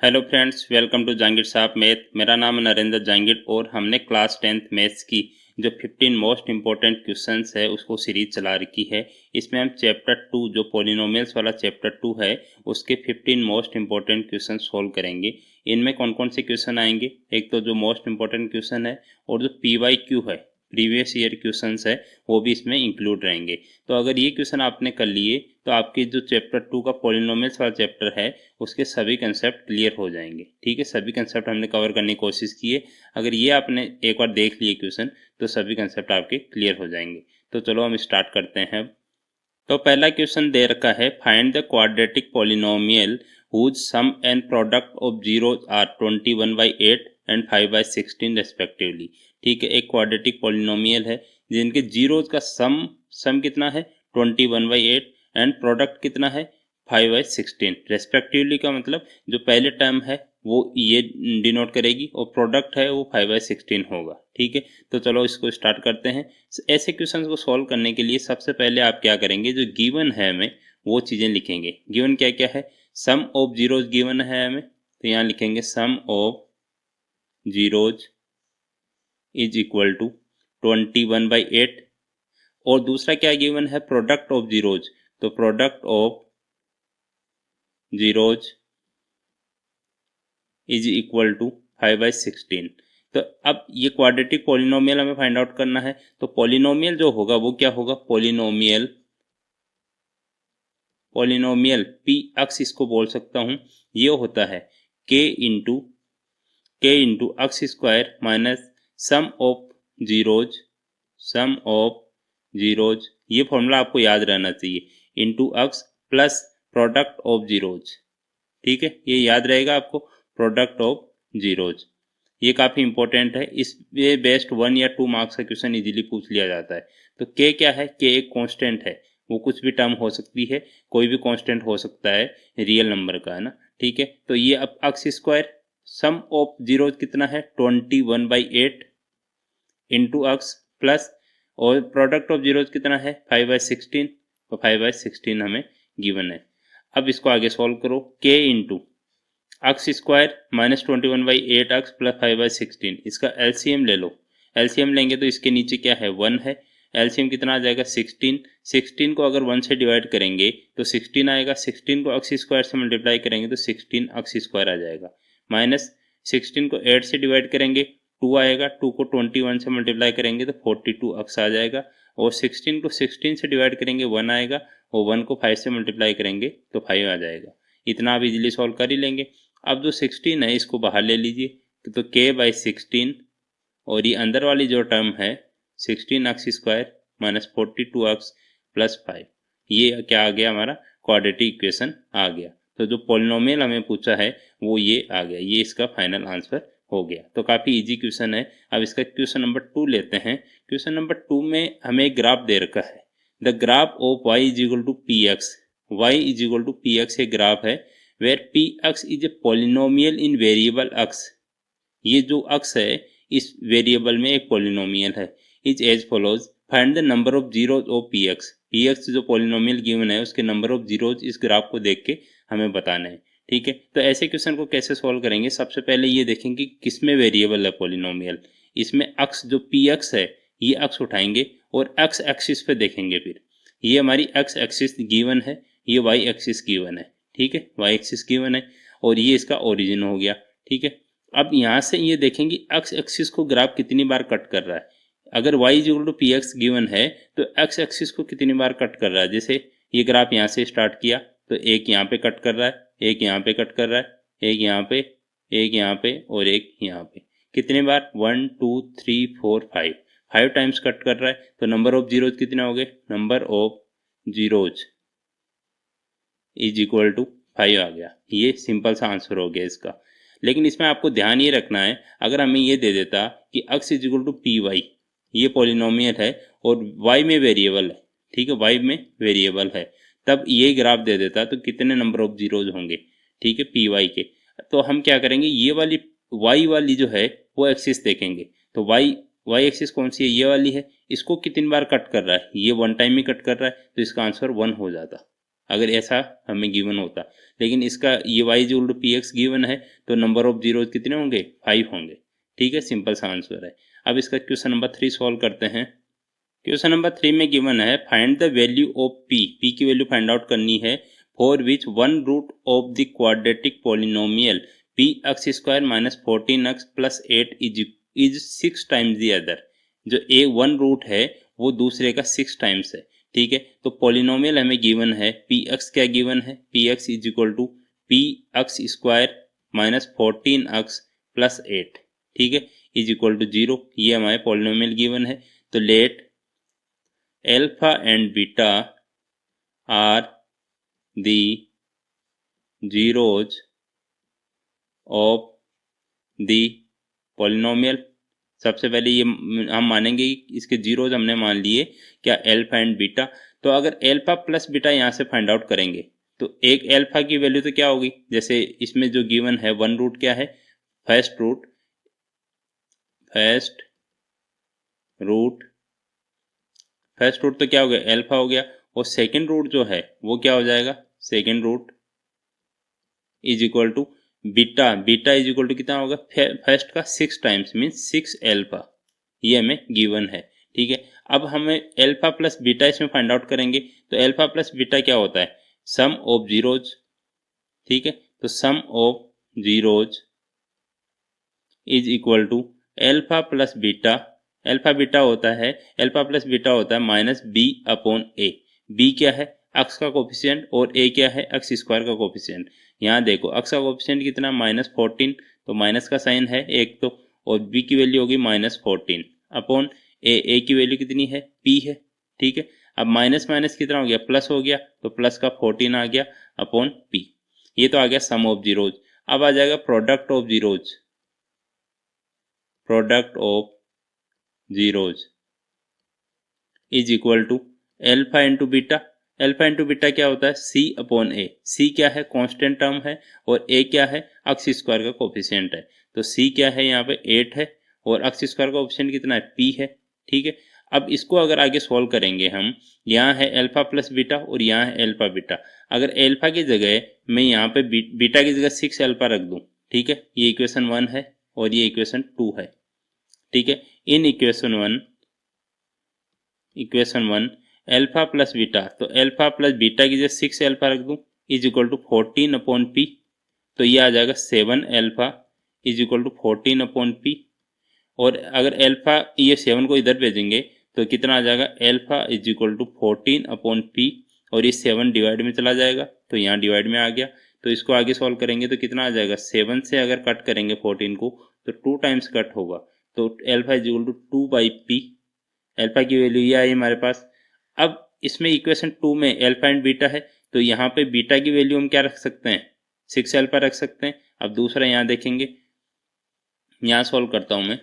Hello friends, welcome to Jahangir Sahab math. मेरा नाम है नरेंद्र जहांगीर और हमने क्लास 10th मैथ्स की जो 15 मोस्ट इंपॉर्टेंट क्वेश्चंस है उसको सीरीज चला रखी है। इसमें हम चैप्टर 2 जो पॉलिनोमियल्स वाला चैप्टर 2 है उसके 15 मोस्ट इंपॉर्टेंट क्वेश्चन सोल्व करेंगे। इनमें कौन कौन से क्वेश्चन आएंगे, एक तो जो मोस्ट इंपॉर्टेंट क्वेश्चन है और जो PYQ है प्रीवियस ईयर क्वेश्चंस है वो भी इसमें इंक्लूड रहेंगे। तो अगर ये क्वेश्चन आपने कर लिए तो आपके जो चैप्टर 2 का पॉलिनोमियल्स वाला चैप्टर है उसके सभी कंसेप्ट क्लियर हो जाएंगे। ठीक है, सभी कंसेप्ट हमने कवर करने की कोशिश की है। अगर ये आपने एक बार देख लिए क्वेश्चन तो सभी कंसेप्ट आपके क्लियर हो जाएंगे। तो चलो हम स्टार्ट करते हैं। तो पहला क्वेश्चन दे रखा है, find the quadratic polynomial whose sum and product of zeros are 21/8 and 5/16 respectively. ठीक है, एक क्वाड्रेटिक पॉलिनोमियल है जिनके जीरोज का सम कितना है 21/8 एंड प्रोडक्ट कितना है 5/16 रेस्पेक्टिवली। का मतलब जो पहले टर्म है वो ये डिनोट करेगी और प्रोडक्ट है वो 5/16 होगा। ठीक है, तो चलो इसको स्टार्ट करते हैं। ऐसे क्वेश्चंस को सॉल्व करने के लिए सबसे पहले आप क्या करेंगे, जो गिवन है हमें वो चीज़ें लिखेंगे। गिवन क्या क्या है, सम ऑफ जीरोज गिवन है हमें, तो यहाँ लिखेंगे sum of zeros is equal to 21/8। और दूसरा क्या गिवन है, प्रोडक्ट ऑफ जीरोज, तो product of zeros is equal to 5/16। तो अब ये क्वाड्रेटिक पॉलिनोमियल हमें फाइंड आउट करना है। तो पॉलिनोमियल जो होगा वो क्या होगा, पॉलिनोमियल पी अक्स इसको बोल सकता हूं, ये होता है k into x square minus sum of zeros, ये फॉर्मूला आपको याद रहना चाहिए, into x plus product of zeros. ठीक है, ये याद रहेगा आपको, प्रोडक्ट ऑफ जीरोज। ये काफ़ी इंपॉर्टेंट है, इसमें बेस्ट 1 या 2 मार्क्स का क्वेश्चन इजीली पूछ लिया जाता है। तो k क्या है, k एक कांस्टेंट है, वो कुछ भी टर्म हो सकती है, कोई भी कांस्टेंट हो सकता है रियल नंबर का, है ना। ठीक है, तो ये अब अक्स स्क्वायर सम ऑफ जीरोज कितना है 21/8 इंटू अक्स प्लस और प्रोडक्ट ऑफ जीरोज कितना है 5/16, तो 5/16 हमें गिवन है। अब इसको आगे सॉल्व करो, k into x square minus 21/8 अक्स प्लस 5/16, इसका एलसीएम ले लो। एलसीएम लेंगे तो इसके नीचे क्या है 1 है, एलसीएम कितना आ जाएगा 16 को अगर 1 से डिवाइड करेंगे तो 16 आएगा, 16 को अक्स स्क्वायर से मल्टीप्लाई करेंगे तो 16 अक्स स्क्वायर आ जाएगा, माइनस 16 को 8 से डिवाइड करेंगे 2 आएगा, 2 को 21 से मल्टीप्लाई करेंगे तो 42 अक्स आ जाएगा, और 16 को 16 से डिवाइड करेंगे 1 आएगा, और 1 को 5 से मल्टीप्लाई करेंगे तो 5 आ जाएगा। इतना आप इजीली सॉल्व कर ही लेंगे। अब जो 16 है इसको बाहर ले लीजिए, तो k/16 और ये अंदर वाली जो टर्म है 16 अक्स स्क्वायर माइनस 42 अक्स प्लस 5, ये क्या आ गया, हमारा क्वाड्रेटिक इक्वेशन आ गया। तो जो पॉलिनोमियल हमें पूछा है वो ये आ गया, ये इसका फाइनल आंसर हो गया। तो काफ़ी इजी क्वेश्चन है। अब इसका क्वेश्चन नंबर 2 लेते हैं। क्वेश्चन नंबर 2 में हमें एक ग्राफ दे रखा है, the graph of y is equal to P X. Y is equal to P X एक ग्राफ है where P X is a polynomial in variable X. ये जो अक्स है इस वेरिएबल में एक पॉलिनोमियल है। Is as follows, find the number of zeros of p x. P x जो पॉलिनोमियल गिवन है उसके नंबर ऑफ जीरोज इस ग्राफ को देख के हमें बताना है। ठीक है, तो ऐसे क्वेश्चन को कैसे सॉल्व करेंगे, सबसे पहले ये देखेंगे किस में वेरिएबल है पॉलिनोमियल। इसमें अक्स जो पी एक्स है ये अक्स उठाएंगे और एक्स एक्सिस पे देखेंगे, फिर ये हमारी एक्स एक्सिस गिवन है, ये वाई एक्सिस गिवन है। ठीक है, वाई एक्सिस गिवन है और ये इसका ओरिजिन हो गया। ठीक है, अब यहाँ से ये देखेंगे एक्स एक्सिस को ग्राफ कितनी बार कट कर रहा है। अगर y equal to P x given है तो एक्स एक्सिस को कितनी बार कट कर रहा है। जैसे ये ग्राफ यहाँ से स्टार्ट किया तो एक यहाँ पे कट कर रहा है, एक यहाँ पे कट कर रहा है, एक यहाँ पे, एक यहाँ पे और एक यहाँ पे। कितने बार 1 2 3 4 5 टाइम्स कट कर रहा है। तो नंबर ऑफ जीरोज कितने हो गए, number of zeros is equal to 5 आ गया। ये सिंपल सा आंसर हो गया इसका। लेकिन इसमें आपको ध्यान ये रखना है, अगर हमें ये दे देता कि x is equal to p y, ये पॉलिनोमियल है और y में वेरिएबल है, ठीक है, y में वेरिएबल है, तब ये ग्राफ दे देता तो कितने नंबर ऑफ जीरोज होंगे, ठीक है, पी वाई के। तो हम क्या करेंगे, ये वाली y वाली जो है वो एक्सिस देखेंगे। तो y एक्सिस कौन सी है, ये वाली है। इसको कितनी बार कट कर रहा है, ये 1 टाइम में कट कर रहा है, तो इसका आंसर 1 हो जाता। अगर ऐसा हमें गिवन होता। लेकिन इसका ये y is equal to P x given है, तो नंबर ऑफ जीरोज कितने होंगे, 5 होंगे। ठीक है, सिंपल सा आंसर है। अब इसका क्वेश्चन नंबर 3 सॉल्व करते हैं। क्वेश्चन नंबर 3 में गिवन है find the value of p की वैल्यू फाइंड आउट करनी है for which one root of the quadratic polynomial p x square minus 14x plus 8 is 6 times the other. जो a one root है वो दूसरे का 6 टाइम्स है। ठीक है, तो पॉलिनोमियल हमें गिवन है, पी एक्स क्या गिवन है, p x is equal to P x square minus 14x plus 8, ठीक है, इज इक्वल टू 0। ये हमारे पॉलिनोमियल गिवन है। तो let alpha and beta are the zeros of the polynomial. सबसे पहले ये हम मानेंगे कि इसके जीरोज हमने मान लिए क्या, एल्फा एंड बीटा। तो अगर एल्फा प्लस बीटा यहाँ से फाइंड आउट करेंगे तो एक एल्फा की वैल्यू तो क्या होगी, जैसे इसमें जो गिवन है वन रूट क्या है, फर्स्ट रूट तो क्या हो गया, एल्फा हो गया। और सेकेंड रूट जो है वो क्या हो जाएगा, second root is equal to beta is equal to कितना होगा, फर्स्ट का 6 टाइम्स मीन्स 6 एल्फा। ये हमें गिवन है। ठीक है, अब हमें एल्फा प्लस बीटा इसमें फाइंड आउट करेंगे। तो एल्फा प्लस बीटा क्या होता है, सम ऑफ जीरोज। ठीक है, तो sum of zeros is equal to alpha plus beta. Alpha plus beta होता है minus B upon A. B क्या है, अक्स का कोफिशिएंट, और ए क्या है, एक्स स्क्वायर का कोफिशिएंट। यहाँ देखो अक्स का कोफिशिएंट कितना, -14, तो माइनस का साइन है एक तो, और बी की वैल्यू होगी -14 अपॉन ए की वैल्यू कितनी है, पी है। ठीक है, अब माइनस माइनस कितना हो गया, प्लस हो गया, तो प्लस का 14 आ गया अपॉन पी। ये तो आ गया सम ऑफ जीरोज। अब आ जाएगा product of zeros is equal to alpha into beta. Alpha into beta क्या होता है, सी अपॉन ए। सी क्या है, कांस्टेंट टर्म है, और ए क्या है, एक्स स्क्वायर का कोफिशिएंट है। तो सी क्या है यहाँ पे 8 है, और एक्स स्क्वायर का कोफिशिएंट कितना है, पी है। ठीक है, अब इसको अगर आगे सॉल्व करेंगे हम, यहाँ है एल्फा प्लस बीटा और यहाँ है एल्फा बीटा। अगर एल्फा की जगह मैं यहाँ पे बीटा की जगह 6 एल्फा रख दूँ, ठीक है, ये इक्वेशन 1 है और ये इक्वेशन 2 है। ठीक है, in equation one alpha plus beta, तो एल्फा प्लस बीटा की जगह 6 एल्फा रख दूं is equal to 14 upon p. तो ये आ जाएगा 7 alpha is equal to 14 upon p. और अगर एल्फा ये 7 को इधर भेजेंगे तो कितना आ जाएगा, alpha is equal to 14 upon p, और ये 7 डिवाइड में चला जाएगा तो यहाँ डिवाइड में आ गया। तो इसको आगे सॉल्व करेंगे तो कितना आ जाएगा, 7 से अगर कट करेंगे 14 को तो 2 टाइम्स कट होगा, तो alpha is equal to 2 by p. Alpha की वैल्यू ये आई हमारे पास। अब इसमें इक्वेशन 2 में एल्फा एंड बीटा है, तो यहाँ पे बीटा की वैल्यू हम क्या रख सकते हैं, 6 एल्फा रख सकते हैं। अब दूसरा यहाँ देखेंगे, यहाँ सॉल्व करता हूँ मैं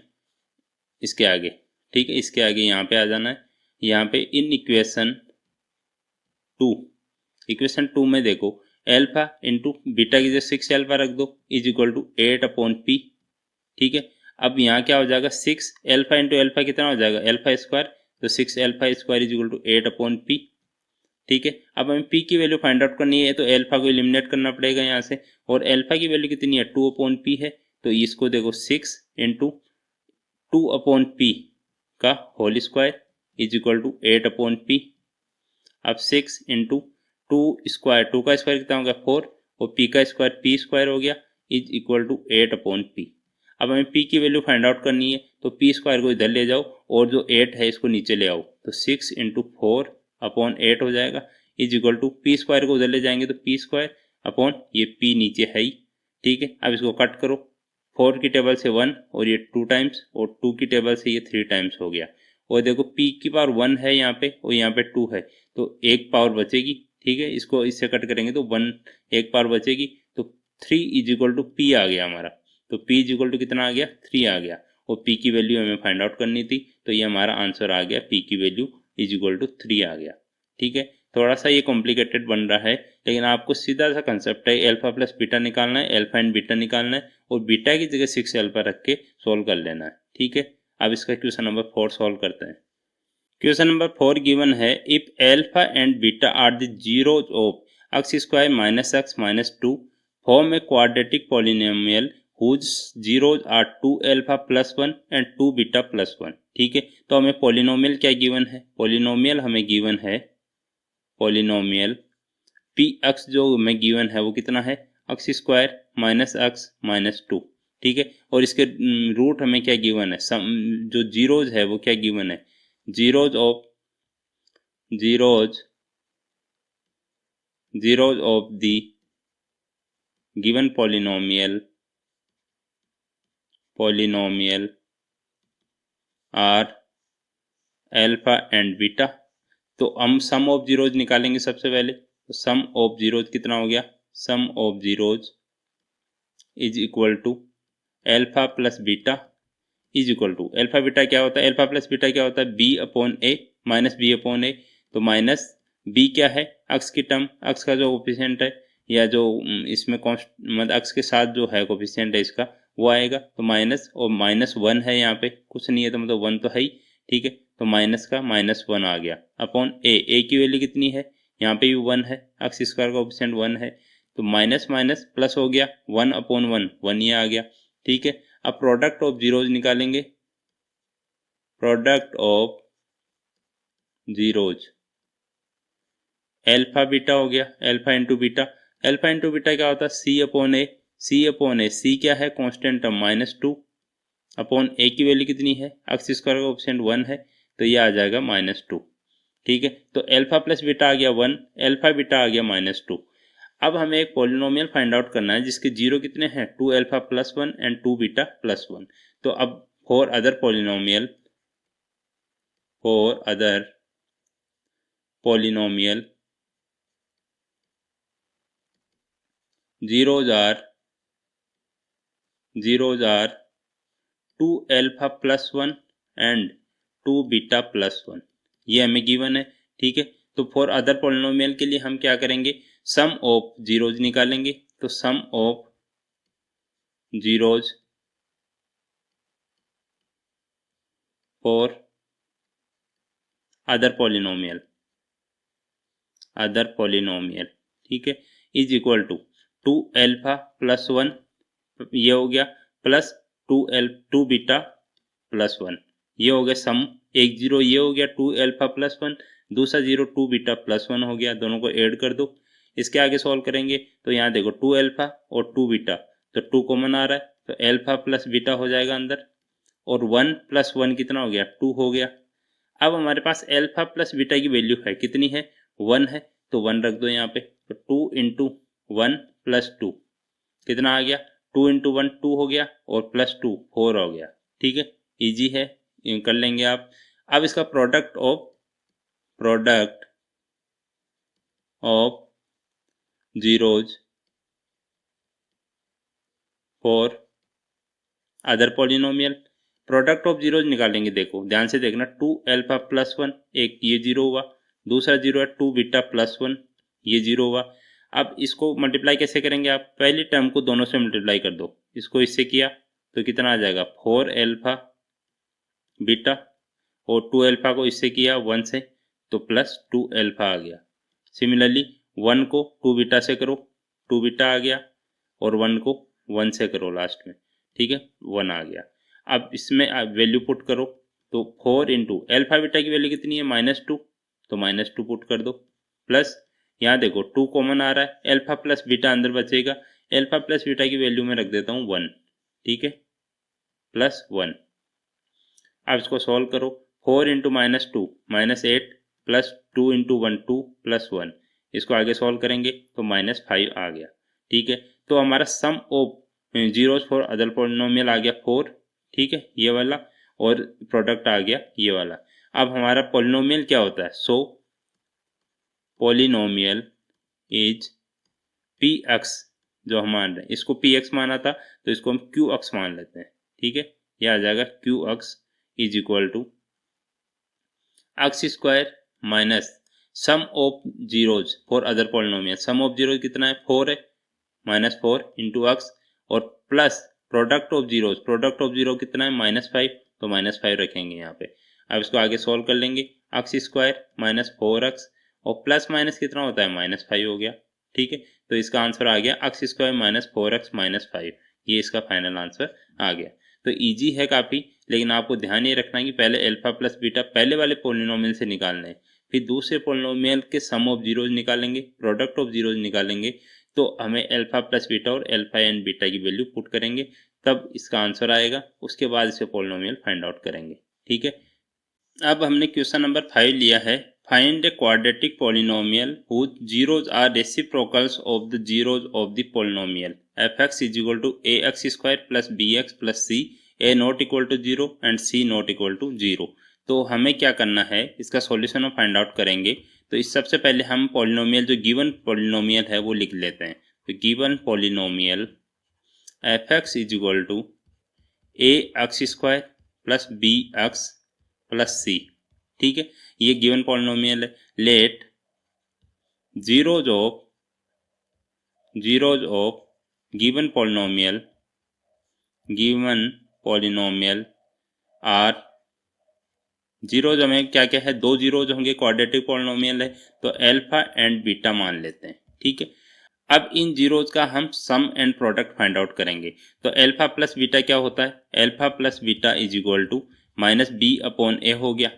इसके आगे। ठीक है, इसके आगे यहाँ पे आ जाना है। यहाँ पे इन इक्वेशन 2 में देखो एल्फा इंटू बीटा की जगह 6 एल्फा रख दो is equal to 8 upon p. ठीक है, अब यहाँ क्या हो जाएगा, 6 एल्फा इंटू एल्फा कितना हो जाएगा, एल्फा स्क्वायर, तो 6 alpha square is equal to 8 upon p. ठीक है, अब हमें पी की वैल्यू फाइंड आउट करनी है, तो एल्फा को एलिमिनेट करना पड़ेगा यहाँ से, और एल्फा की वैल्यू कितनी है, 2 अपॉन पी है। तो इसको देखो 6 इंटू 2 अपॉन पी का whole square is equal to 8 upon p. अब 6 इंटू 2 स्क्वायर, 2 का स्क्वायर कितना हो गया 4, और पी का स्क्वायर पी स्क्वायर हो गया is equal to 8 upon p. अब हमें p की वैल्यू फाइंड आउट करनी है, तो p स्क्वायर को इधर ले जाओ और जो 8 है इसको नीचे ले आओ, तो 6 इंटू 4 अपॉन 8 हो जाएगा is equal to p square को उधर ले जाएंगे तो p स्क्वायर अपॉन ये p नीचे है ही। ठीक है, अब इसको कट करो, 4 की टेबल से 1 और ये 2 टाइम्स, और 2 की टेबल से ये 3 टाइम्स हो गया। और देखो p की पावर 1 है यहाँ पे और यहाँ पे 2 है, तो एक पावर बचेगी। ठीक है, इसको इससे कट करेंगे तो 1 एक पावर बचेगी, तो 3 इज इक्वल टू p आ गया हमारा। तो p इज इक्वल टू कितना आ गया, 3 आ गया, और p की वैल्यू हमें फाइंड आउट करनी थी, तो ये हमारा आंसर आ गया, p की वैल्यू इज इक्वल टू 3 आ गया। ठीक है, थोड़ा सा ये कॉम्प्लिकेटेड बन रहा है, लेकिन आपको सीधा सा कंसेप्ट है, एल्फा प्लस बीटा निकालना है, एल्फा एंड बीटा निकालना है, और बीटा की जगह 6 एल्फा रख के सोल्व कर लेना है। ठीक है, अब इसका क्वेश्चन नंबर 4 सोल्व करते हैं। क्वेश्चन नंबर 4 गिवन है, if alpha and beta are the zeros of, x square minus x minus two form a quadratic polynomial whose zeros are 2 alpha plus 1 and 2 beta plus 1। ठीक है, तो हमें polynomial क्या given है, polynomial हमें given है, polynomial P x जो हमें गिवन है वो कितना है, x square minus x minus to. ठीक है, और इसके रूट हमें क्या गिवन है, जो जीरोज है वो क्या गिवन है, zeros of the given polynomial are alpha and beta. तो हम सम ऑफ जीरोज निकालेंगे सबसे पहले, तो सम ऑफ जीरोज कितना हो गया, sum of zeros is equal to alpha plus beta is equal to, alpha beta क्या होता है, अल्फा प्लस बीटा क्या होता है, B upon A minus B upon A. तो माइनस बी क्या है, एक्स की टर्म, एक्स का जो कोफिशिएंट है या जो इसमें मतलब एक्स के साथ जो है कोफिशिएंट है इसका वो आएगा, तो माइनस, और माइनस वन है यहाँ पे, कुछ नहीं है तो मतलब वन तो है ही। ठीक है, तो माइनस का माइनस वन आ गया अपॉन ए की वैल्यू कितनी है, यहाँ पे भी वन है, एक्स स्क्वायर का कोफिशिएंट वन है, तो माइनस माइनस प्लस हो गया, वन अपॉन वन, वन ये आ गया। ठीक है, अब प्रोडक्ट ऑफ जीरोज निकालेंगे, product of zeros alpha beta हो गया, alpha into beta, alpha into beta क्या होता है, सी अपॉन ए, सी अपॉन ए, सी क्या है constant term minus two, upon A की वैल्यू कितनी है, एक्स स्क्वायर का कोफिशिएंट वन है, तो ये आ जाएगा माइनस टू। ठीक है, तो अल्फा प्लस बीटा आ गया वन, अल्फा बीटा आ गया माइनस टू। अब हमें एक पॉलिनोमियल फाइंड आउट करना है जिसके जीरो कितने हैं, two alpha plus one and two beta plus one. तो अब for other polynomial zeros are 2 alpha plus 1 and 2 beta plus 1, ये हमें गिवन है। ठीक है, तो फॉर अदर पॉलिनोमियल के लिए हम क्या करेंगे, सम ऑफ जीरोज निकालेंगे, तो sum of zeros for other polynomial, ठीक है, is equal to 2 alpha plus 1 ये हो गया, प्लस 2 बीटा प्लस 1 ये हो गया सम, एक जीरो ये हो गया 2 अल्फा प्लस 1, दूसरा जीरो 2 बीटा प्लस 1 हो गया, दोनों को ऐड कर दो। इसके आगे सॉल्व करेंगे तो यहाँ देखो 2 अल्फा और 2 बीटा, तो 2 कॉमन आ रहा है, तो अल्फा प्लस बीटा हो जाएगा अंदर, और 1 प्लस 1 कितना हो गया, 2 हो गया। अब हमारे पास अल्फा प्लस बीटा की वैल्यू है कितनी है, 1 है, तो 1 रख दो यहाँ पे, तो 2 इंटू 1 प्लस 2 कितना आ गया, 2 इंटू 1 2 हो गया, और प्लस 2 4 हो गया। ठीक है, इजी है, कर लेंगे आप। अब इसका product of zeros for other polynomial, product of zeros निकालेंगे, देखो ध्यान से देखना, 2 अल्फा प्लस 1, एक ये जीरो हुआ, दूसरा जीरो है 2 बीटा प्लस 1, ये जीरो हुआ। अब इसको मल्टीप्लाई कैसे करेंगे आप, पहली टर्म को दोनों से मल्टीप्लाई कर दो, इसको इससे किया तो कितना आ जाएगा 4 अल्फा बीटा, और 2 अल्फा को इससे किया 1 से तो प्लस 2 अल्फा आ गया। सिमिलरली 1 को 2 बीटा से करो, 2 बीटा आ गया, और 1 को 1 से करो लास्ट में, ठीक है, 1 आ गया। अब इसमें वैल्यू पुट करो, तो 4 इंटू अल्फा बीटा की वैल्यू कितनी है -2, तो -2 पुट कर दो, प्लस यहाँ देखो 2 कॉमन आ रहा है, अल्फा प्लस बीटा अंदर बचेगा, अल्फा प्लस बीटा की वैल्यू में रख देता हूँ 1, ठीक है, प्लस 1। अब इसको सॉल्व करो, 4 इंटू -2 -8 प्लस 2 इंटू 1 2 प्लस 1, इसको आगे सॉल्व करेंगे तो -5 आ गया। ठीक है, तो हमारा sum of zeros for other polynomial आ गया 4, ठीक है, ये वाला, और प्रोडक्ट आ गया ये वाला। अब हमारा पॉलिनोमियल क्या होता है, सो पॉलिनोमियल इज पी एक्स, जो हम मान रहे हैं इसको पी एक्स माना था तो इसको हम क्यू एक्स मान लेते हैं। ठीक है, यह आ जाएगा q x is equal to x square minus sum of zeros for other polynomial, sum of zeros कितना है 4 है, -4 इंटू एक्स, और प्लस प्रोडक्ट ऑफ जीरो कितना है -5, तो -5 रखेंगे यहाँ पे। अब इसको आगे सॉल्व कर लेंगे, एक्स स्क्वायर -4x और प्लस माइनस कितना होता है -5 हो गया, ठीक है, तो इसका आंसर आ गया x square minus 4x minus 5, ये इसका फाइनल आंसर आ गया। तो इजी है काफ़ी, लेकिन आपको ध्यान ये रखना है कि पहले अल्फा प्लस बीटा पहले वाले पॉलिनोमियल से निकालना है, फिर दूसरे पॉलिनोमियल के सम ऑफ जीरोज निकालेंगे, प्रोडक्ट ऑफ जीरोज निकालेंगे, तो हमें अल्फा प्लस बीटा और अल्फा एंड बीटा की वैल्यू पुट करेंगे, तब इसका आंसर आएगा। उसके बाद इसे पॉलिनोमियल फाइंड आउट करेंगे। ठीक है, अब हमने क्वेश्चन नंबर 5 लिया है, find a quadratic polynomial whose zeros are reciprocals of the zeros of the polynomial fx is equal to ax square plus bx plus c, a not equal to 0 and c not equal to 0। तो हमें क्या करना है, इसका solution हम find out करेंगे। तो इस सबसे पहले हम पॉलिनोमियल, जो गिवन पॉलिनोमियल है वो लिख लेते हैं। तो given polynomial fx is equal to ax square plus bx plus c, ठीक है, ये गिवन पॉलिनोमियल है। Let zeros of given polynomial are, zeros हमें क्या क्या है, दो जीरोज होंगे, क्वाड्रेटिक पॉलिनोमियल है, तो अल्फा एंड बीटा मान लेते हैं। ठीक है, अब इन जीरोज का हम sum and product find out करेंगे। तो अल्फा प्लस बीटा क्या होता है, alpha plus beta is equal to minus B upon A हो गया।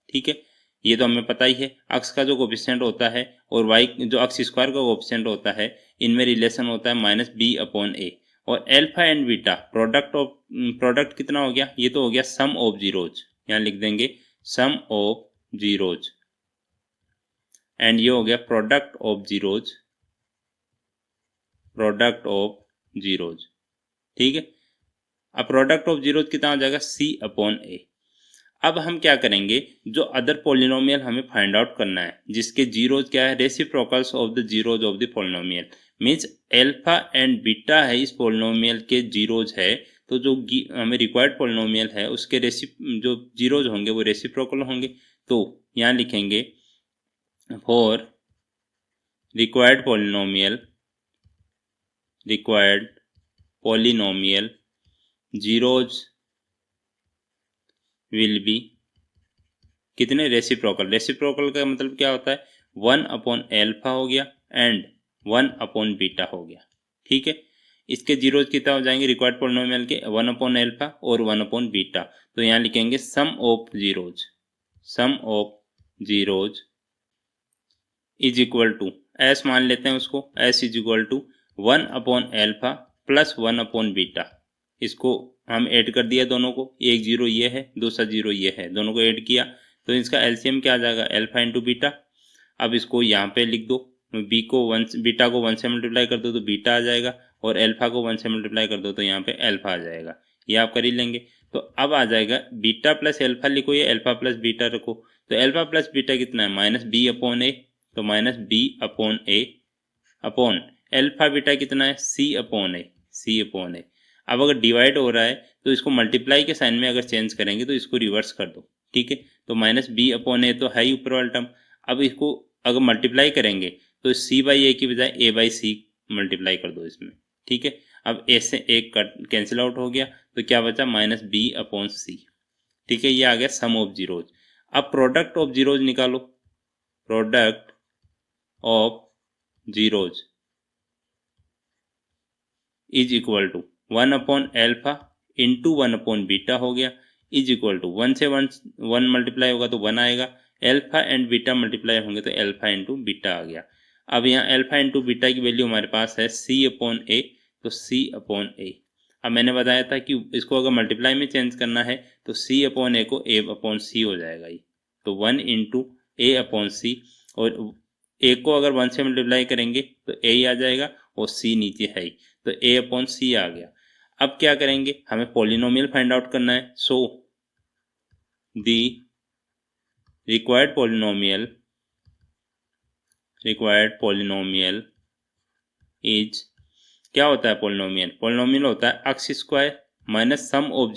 ठीक है, ये तो हमें पता ही है, अक्स का जो कोफिशिएंट होता है और वाई जो अक्स स्क्वायर का कोफिशिएंट होता है, इनमें रिलेशन होता है माइनस बी अपॉन ए। और अल्फा एंड बीटा प्रोडक्ट कितना हो गया, ये तो हो गया सम ऑफ जीरोज, यहाँ लिख देंगे सम ऑफ जीरोज, एंड ये हो गया प्रोडक्ट ऑफ जीरोज। ठीक है, अब प्रोडक्ट ऑफ जीरोज कितना हो जाएगा, सी अपॉन ए। अब हम क्या करेंगे, जो अदर पॉलिनोमियल हमें फाइंड आउट करना है, जिसके जीरोज क्या है, reciprocals of the zeros of the polynomial, means alpha and beta है इस पॉलिनोमियल के जीरोज है, तो जो हमें रिक्वायर्ड पॉलिनोमियल है उसके जो जीरोज होंगे वो रेसिप्रोकल होंगे। तो यहाँ लिखेंगे for required polynomial zeros will be कितने, रेसिप्रोकल का मतलब क्या होता है, 1 अपॉन अल्फा हो गया एंड 1 अपॉन बीटा हो गया। ठीक है, इसके जीरोज कितना हो जाएंगे, रिक्वायर्ड पॉलिनोमियल के 1 अपॉन अल्फा और 1 अपॉन बीटा। तो यहाँ लिखेंगे sum of zeros is equal to, S मान लेते हैं उसको, S is equal to 1 upon alpha plus 1 upon beta. इसको हम ऐड कर दिया दोनों को, एक जीरो ये है, दूसरा जीरो ये है, दोनों को ऐड किया तो इसका एलसीएम क्या आ जाएगा, अल्फा इंटू बीटा। अब इसको यहाँ पे लिख दो, बीटा को 1 से मल्टीप्लाई कर दो तो बीटा आ जाएगा, और अल्फा को 1 से मल्टीप्लाई कर दो तो यहाँ पे अल्फा आ जाएगा, ये आप कर ही लेंगे। तो अब आ जाएगा बीटा प्लस अल्फा लिखो या अल्फा प्लस बीटा रखो, तो अल्फा प्लस बीटा कितना है, माइनस बी अपॉन ए, तो माइनस बी अपॉन ए अपॉन अल्फा बीटा कितना है, सी अपॉन ए। अब अगर डिवाइड हो रहा है तो इसको मल्टीप्लाई के साइन में अगर चेंज करेंगे तो इसको रिवर्स कर दो। ठीक है, तो माइनस बी अपॉन ए तो है ही ऊपर वाला टर्म, अब इसको अगर मल्टीप्लाई करेंगे तो सी बाई ए की बजाय ए बाई सी मल्टीप्लाई कर दो इसमें। ठीक है, अब ए से एक कैंसिल आउट हो गया तो क्या बचा, माइनस बी अपॉन सी। ठीक है, ये आ गया सम ऑफ जीरोज। अब प्रोडक्ट ऑफ जीरोज निकालो, product of zeros is equal to 1 upon alpha into 1 upon beta हो गया, इज इक्वल टू 1 से 1 मल्टीप्लाई होगा तो 1 आएगा, अल्फा एंड बीटा मल्टीप्लाई होंगे तो अल्फा इंटू बीटा आ गया। अब यहाँ अल्फा इंटू बीटा की वैल्यू हमारे पास है सी अपॉन ए, तो सी अपॉन ए। अब मैंने बताया था कि इसको अगर मल्टीप्लाई में चेंज करना है तो सी अपॉन ए को ए अपॉन सी हो जाएगा, ये तो 1 इंटू ए अपॉन सी, और ए को अगर 1 से मल्टीप्लाई करेंगे तो ए ही आ जाएगा और सी नीचे है ही, तो ए अपॉन सी आ गया। अब क्या करेंगे, हमें पॉलिनोमियल फाइंड आउट करना है। So the required polynomial is, क्या होता है पॉलिनोमियल होता है x square minus sum of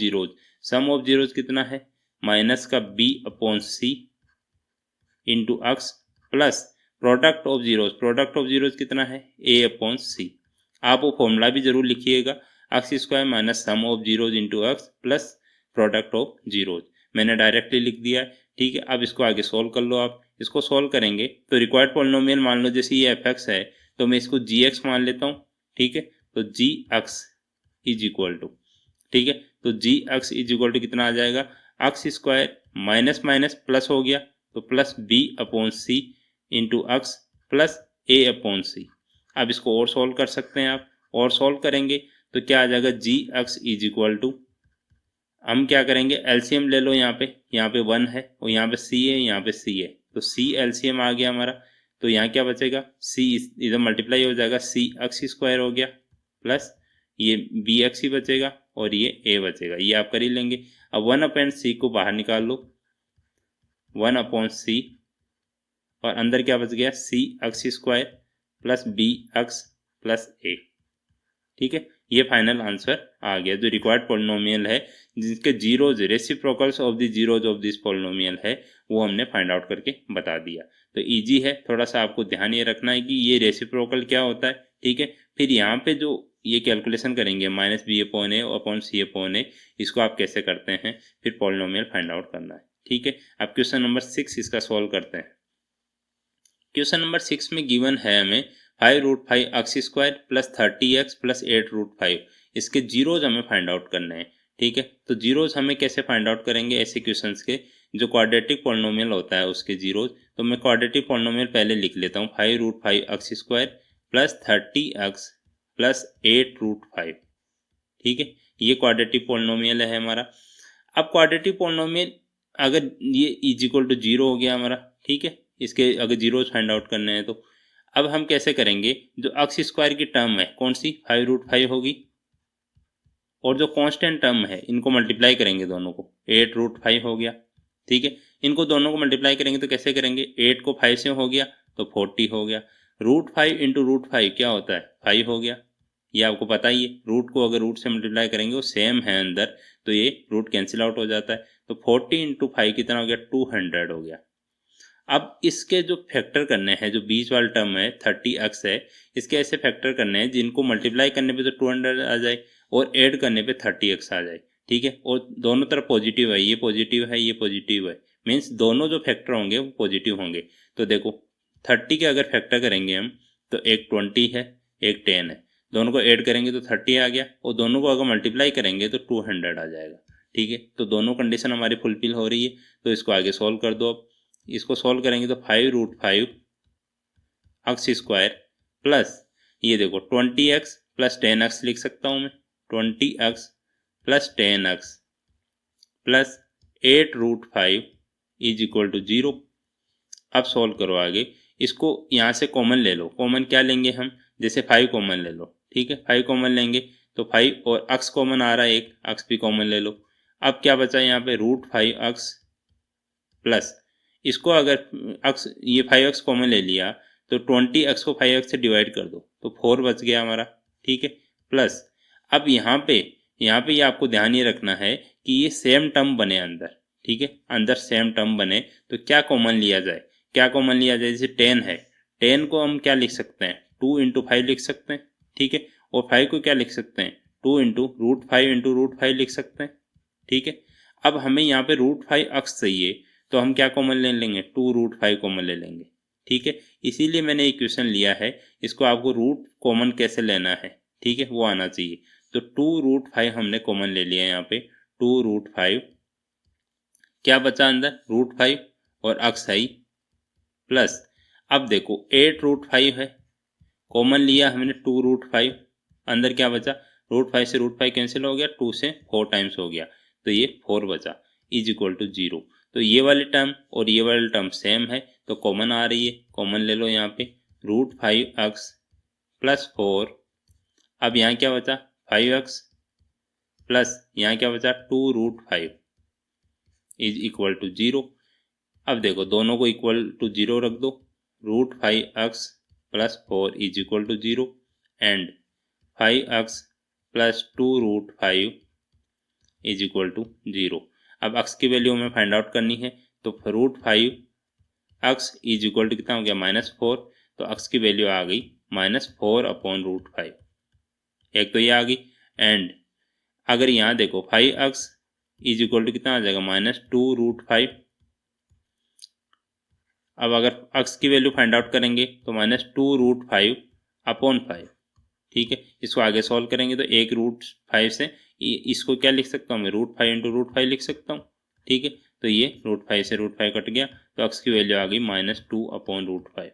zeros कितना है, माइनस का b upon c into x plus product of zeros कितना है, ए अपॉन सी। आप वो फॉर्मूला भी जरूर लिखिएगा, x square minus sum of zeros into x plus product of zeros, मैंने डायरेक्टली लिख दिया है। ठीक है, अब इसको आगे सोल्व कर लो। आप इसको सोल्व करेंगे तो रिक्वायर्ड पॉलिनोमियल मान लो जैसे ये एफ एक्स है, तो मैं इसको जी एक्स मान लेता हूँ, ठीक है। तो जी एक्स इज इक्वल टू, ठीक है, तो जी एक्स इज इक्वल टू कितना आ जाएगा, x square minus minus plus हो गया तो plus B upon c into x plus ए अपॉन सी। अब इसको और सॉल्व कर सकते हैं आप, और सॉल्व करेंगे तो क्या आ जाएगा, जी एक्स इज इक्वल टू, हम क्या करेंगे एलसीएम ले लो, यहाँ पे 1 है और यहाँ पे सी है, यहाँ पे सी है, तो सी एलसीएम आ गया हमारा। तो यहाँ क्या बचेगा, सी इधर मल्टीप्लाई हो जाएगा, सी एक्स स्क्वायर हो गया प्लस ये बी एक्स ही बचेगा और ये ए बचेगा, ये आप कर ही लेंगे। अब 1/c को बाहर निकाल लो, 1/c और अंदर क्या बच गया, C X square plus B X plus A, ठीक है। ये फाइनल आंसर आ गया। जो रिक्वायर्ड पॉलिनोमियल है जिसके zeros reciprocals of the zeros of this polynomial है वो हमने फाइंड आउट करके बता दिया। तो इजी है, थोड़ा सा आपको ध्यान ये रखना है कि ये रेसिप्रोकल क्या होता है, ठीक है। फिर यहाँ पे जो ये कैलकुलेशन करेंगे माइनस बी अपॉन ए अपॉन सी अपॉन ए, इसको आप कैसे करते हैं, फिर पॉलिनोमियल फाइंड आउट करना है, ठीक है। अब क्वेश्चन नंबर 6 इसका सॉल्व करते हैं। क्वेश्चन नंबर 6 में गिवन है हमें 5√5 x square plus 30x plus 8√5, इसके जीरोज हमें फाइंड आउट करने हैं, ठीक है। तो जीरोज हमें कैसे फाइंड आउट करेंगे, ऐसे क्वेश्चंस के जो क्वाड्रेटिक पॉलिनोमियल होता है उसके जीरोज। तो मैं क्वाड्रेटिक पॉलिनोमियल पहले लिख लेता हूँ, 5√5 x square plus 30x plus 8√5, ठीक है। ये क्वाड्रेटिक पॉलिनोमियल है हमारा। अब क्वाड्रेटिक पॉलिनोमियल अगर ये इज इक्वल टू 0 हो गया हमारा, ठीक है, इसके अगर जीरोज फाइंड आउट करने हैं तो अब हम कैसे करेंगे, जो एक्स स्क्वायर की टर्म है कौन सी 5√5 होगी और जो कांस्टेंट टर्म है इनको मल्टीप्लाई करेंगे दोनों को, 8√5 हो गया, ठीक है। इनको दोनों को मल्टीप्लाई करेंगे तो कैसे करेंगे, 8 को 5 से हो गया तो 40 हो गया, √5 इंटू √5 क्या होता है 5 हो गया, ये आपको पता ही है। रूट को अगर रूट से मल्टीप्लाई करेंगे वो सेम है अंदर तो ये रूट कैंसिल आउट हो जाता है। तो 40 इंटू 5 कितना हो गया, 200 हो गया। अब इसके जो फैक्टर करने हैं, जो बीच वाला टर्म है 30x है, इसके ऐसे फैक्टर करने हैं जिनको मल्टीप्लाई करने पे तो 200 आ जाए और ऐड करने पे 30x आ जाए, ठीक है। और दोनों तरफ पॉजिटिव है, ये पॉजिटिव है, ये पॉजिटिव है, मीन्स दोनों जो फैक्टर होंगे वो पॉजिटिव होंगे। तो देखो 30 के अगर फैक्टर करेंगे हम तो एक 20 है एक 10 है, दोनों को ऐड करेंगे तो 30 आ गया और दोनों को अगर मल्टीप्लाई करेंगे तो 200 आ जाएगा, ठीक है। तो दोनों कंडीशन हमारी फुलफिल हो रही है। तो इसको आगे सॉल्व कर दो। अब इसको सॉल्व करेंगे तो 5√5 एक्स स्क्वायर प्लस ये देखो 20x प्लस 10x लिख सकता हूँ मैं, 20x plus 10x plus 8√5 is equal to 0। अब सॉल्व करो आगे, इसको यहाँ से कॉमन ले लो। कॉमन क्या लेंगे हम, जैसे 5 कॉमन ले लो, ठीक है, 5 कॉमन लेंगे तो 5 और x कॉमन आ रहा है, एक x भी कॉमन ले लो। अब क्या बचा यहाँ पे √5x प्लस इसको अगर x ये 5x कॉमन ले लिया तो 20x को 5x से डिवाइड कर दो तो 4 बच गया हमारा, ठीक है। प्लस अब यहाँ पे ये आपको ध्यान ये रखना है कि ये सेम टर्म बने अंदर, ठीक है, अंदर सेम टर्म बने तो क्या कॉमन लिया जाए, क्या कॉमन लिया जाए, जैसे 10 है, 10 को हम क्या लिख सकते हैं 2 इंटू 5 लिख सकते हैं, ठीक है। और 5 को क्या लिख सकते हैं 2 इंटू √5 लिख सकते हैं, ठीक है। अब हमें यहाँ पे √5x चाहिए तो हम क्या कॉमन ले लेंगे 2√5 कॉमन ले लेंगे, ठीक है। इसीलिए मैंने एक क्वेश्चन लिया है, इसको आपको रूट कॉमन कैसे लेना है, ठीक है, वो आना चाहिए। तो 2√5 हमने कॉमन ले लिया यहाँ पे, 2√5 क्या बचा अंदर √5 और x आई प्लस अब देखो 8√5 है, कॉमन लिया हमने 2√5, अंदर क्या बचा √5 से √5 कैंसिल हो गया, 2 से 4 टाइम्स हो गया तो ये 4 बचा इज इक्वल टू 0। तो ये वाली टर्म और ये वाली टर्म सेम है तो कॉमन आ रही है, कॉमन ले लो यहाँ पे √5x प्लस 4। अब यहाँ क्या बचा 5x प्लस यहाँ क्या बचा 2√5 इज इक्वल टू 0। अब देखो दोनों को इक्वल टू 0 रख दो, √5x plus 4 is equal to 0 and 5x plus 2√5 is equal to 0। अब x की वैल्यू हमें फाइंड आउट करनी है तो √5x इज इक्वल टू कितना हो गया -4, तो x की वैल्यू आ गई -4/√5, एक तो ये आ गई। एंड अगर यहाँ देखो 5x इज इक्वल टू कितना आ जाएगा -2√5। अब अगर x की वैल्यू फाइंड आउट करेंगे तो -2√5 अपॉन 5। ठीक है, इसको आगे सॉल्व करेंगे तो 1√5 से इसको क्या लिख सकता हूँ मैं, √5 इंटू √5 लिख सकता हूँ। ठीक है, तो ये √5 से √5 कट गया, तो x की वैल्यू आ गई -2/√5।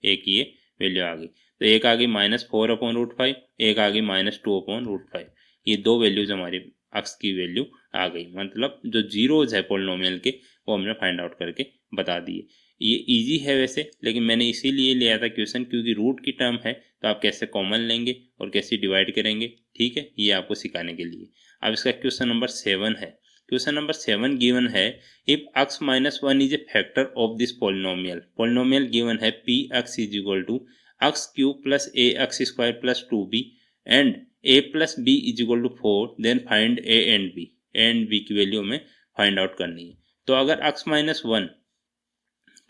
एक ये वैल्यू आ गई, तो एक आ गई -4/√5, एक आ गई -2/√5। ये दो वैल्यूज हमारी x की वैल्यू आ गई, मतलब जो जीरोज है पोलिनोमियल के वो हमने फाइंड आउट करके बता दिए। ये इजी है वैसे, लेकिन मैंने इसीलिए लिया था क्वेश्चन क्योंकि रूट की टर्म है, तो आप कैसे कॉमन लेंगे और कैसे डिवाइड करेंगे, ठीक है, ये आपको सिखाने के लिए। अब इसका क्वेश्चन नंबर 7 है। क्वेश्चन नंबर 7 गिवन है, if x - 1 is a factor of this polynomial. Polynomial given है px is equal to x³ plus ax² plus 2b and a plus b is equal to 4, then find a and b। a and b की value हमें find out करनी है। तो अगर x - 1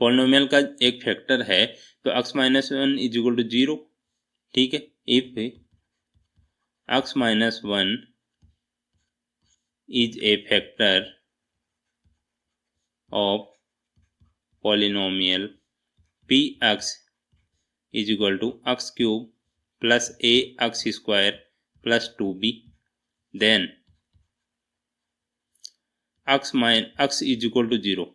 polynomial का एक factor है तो x - 1 इज इक्वल टू 0। ठीक है, if x - 1 is a factor of polynomial px is equal to x³ plus ax² plus 2b, then x is equal to 0,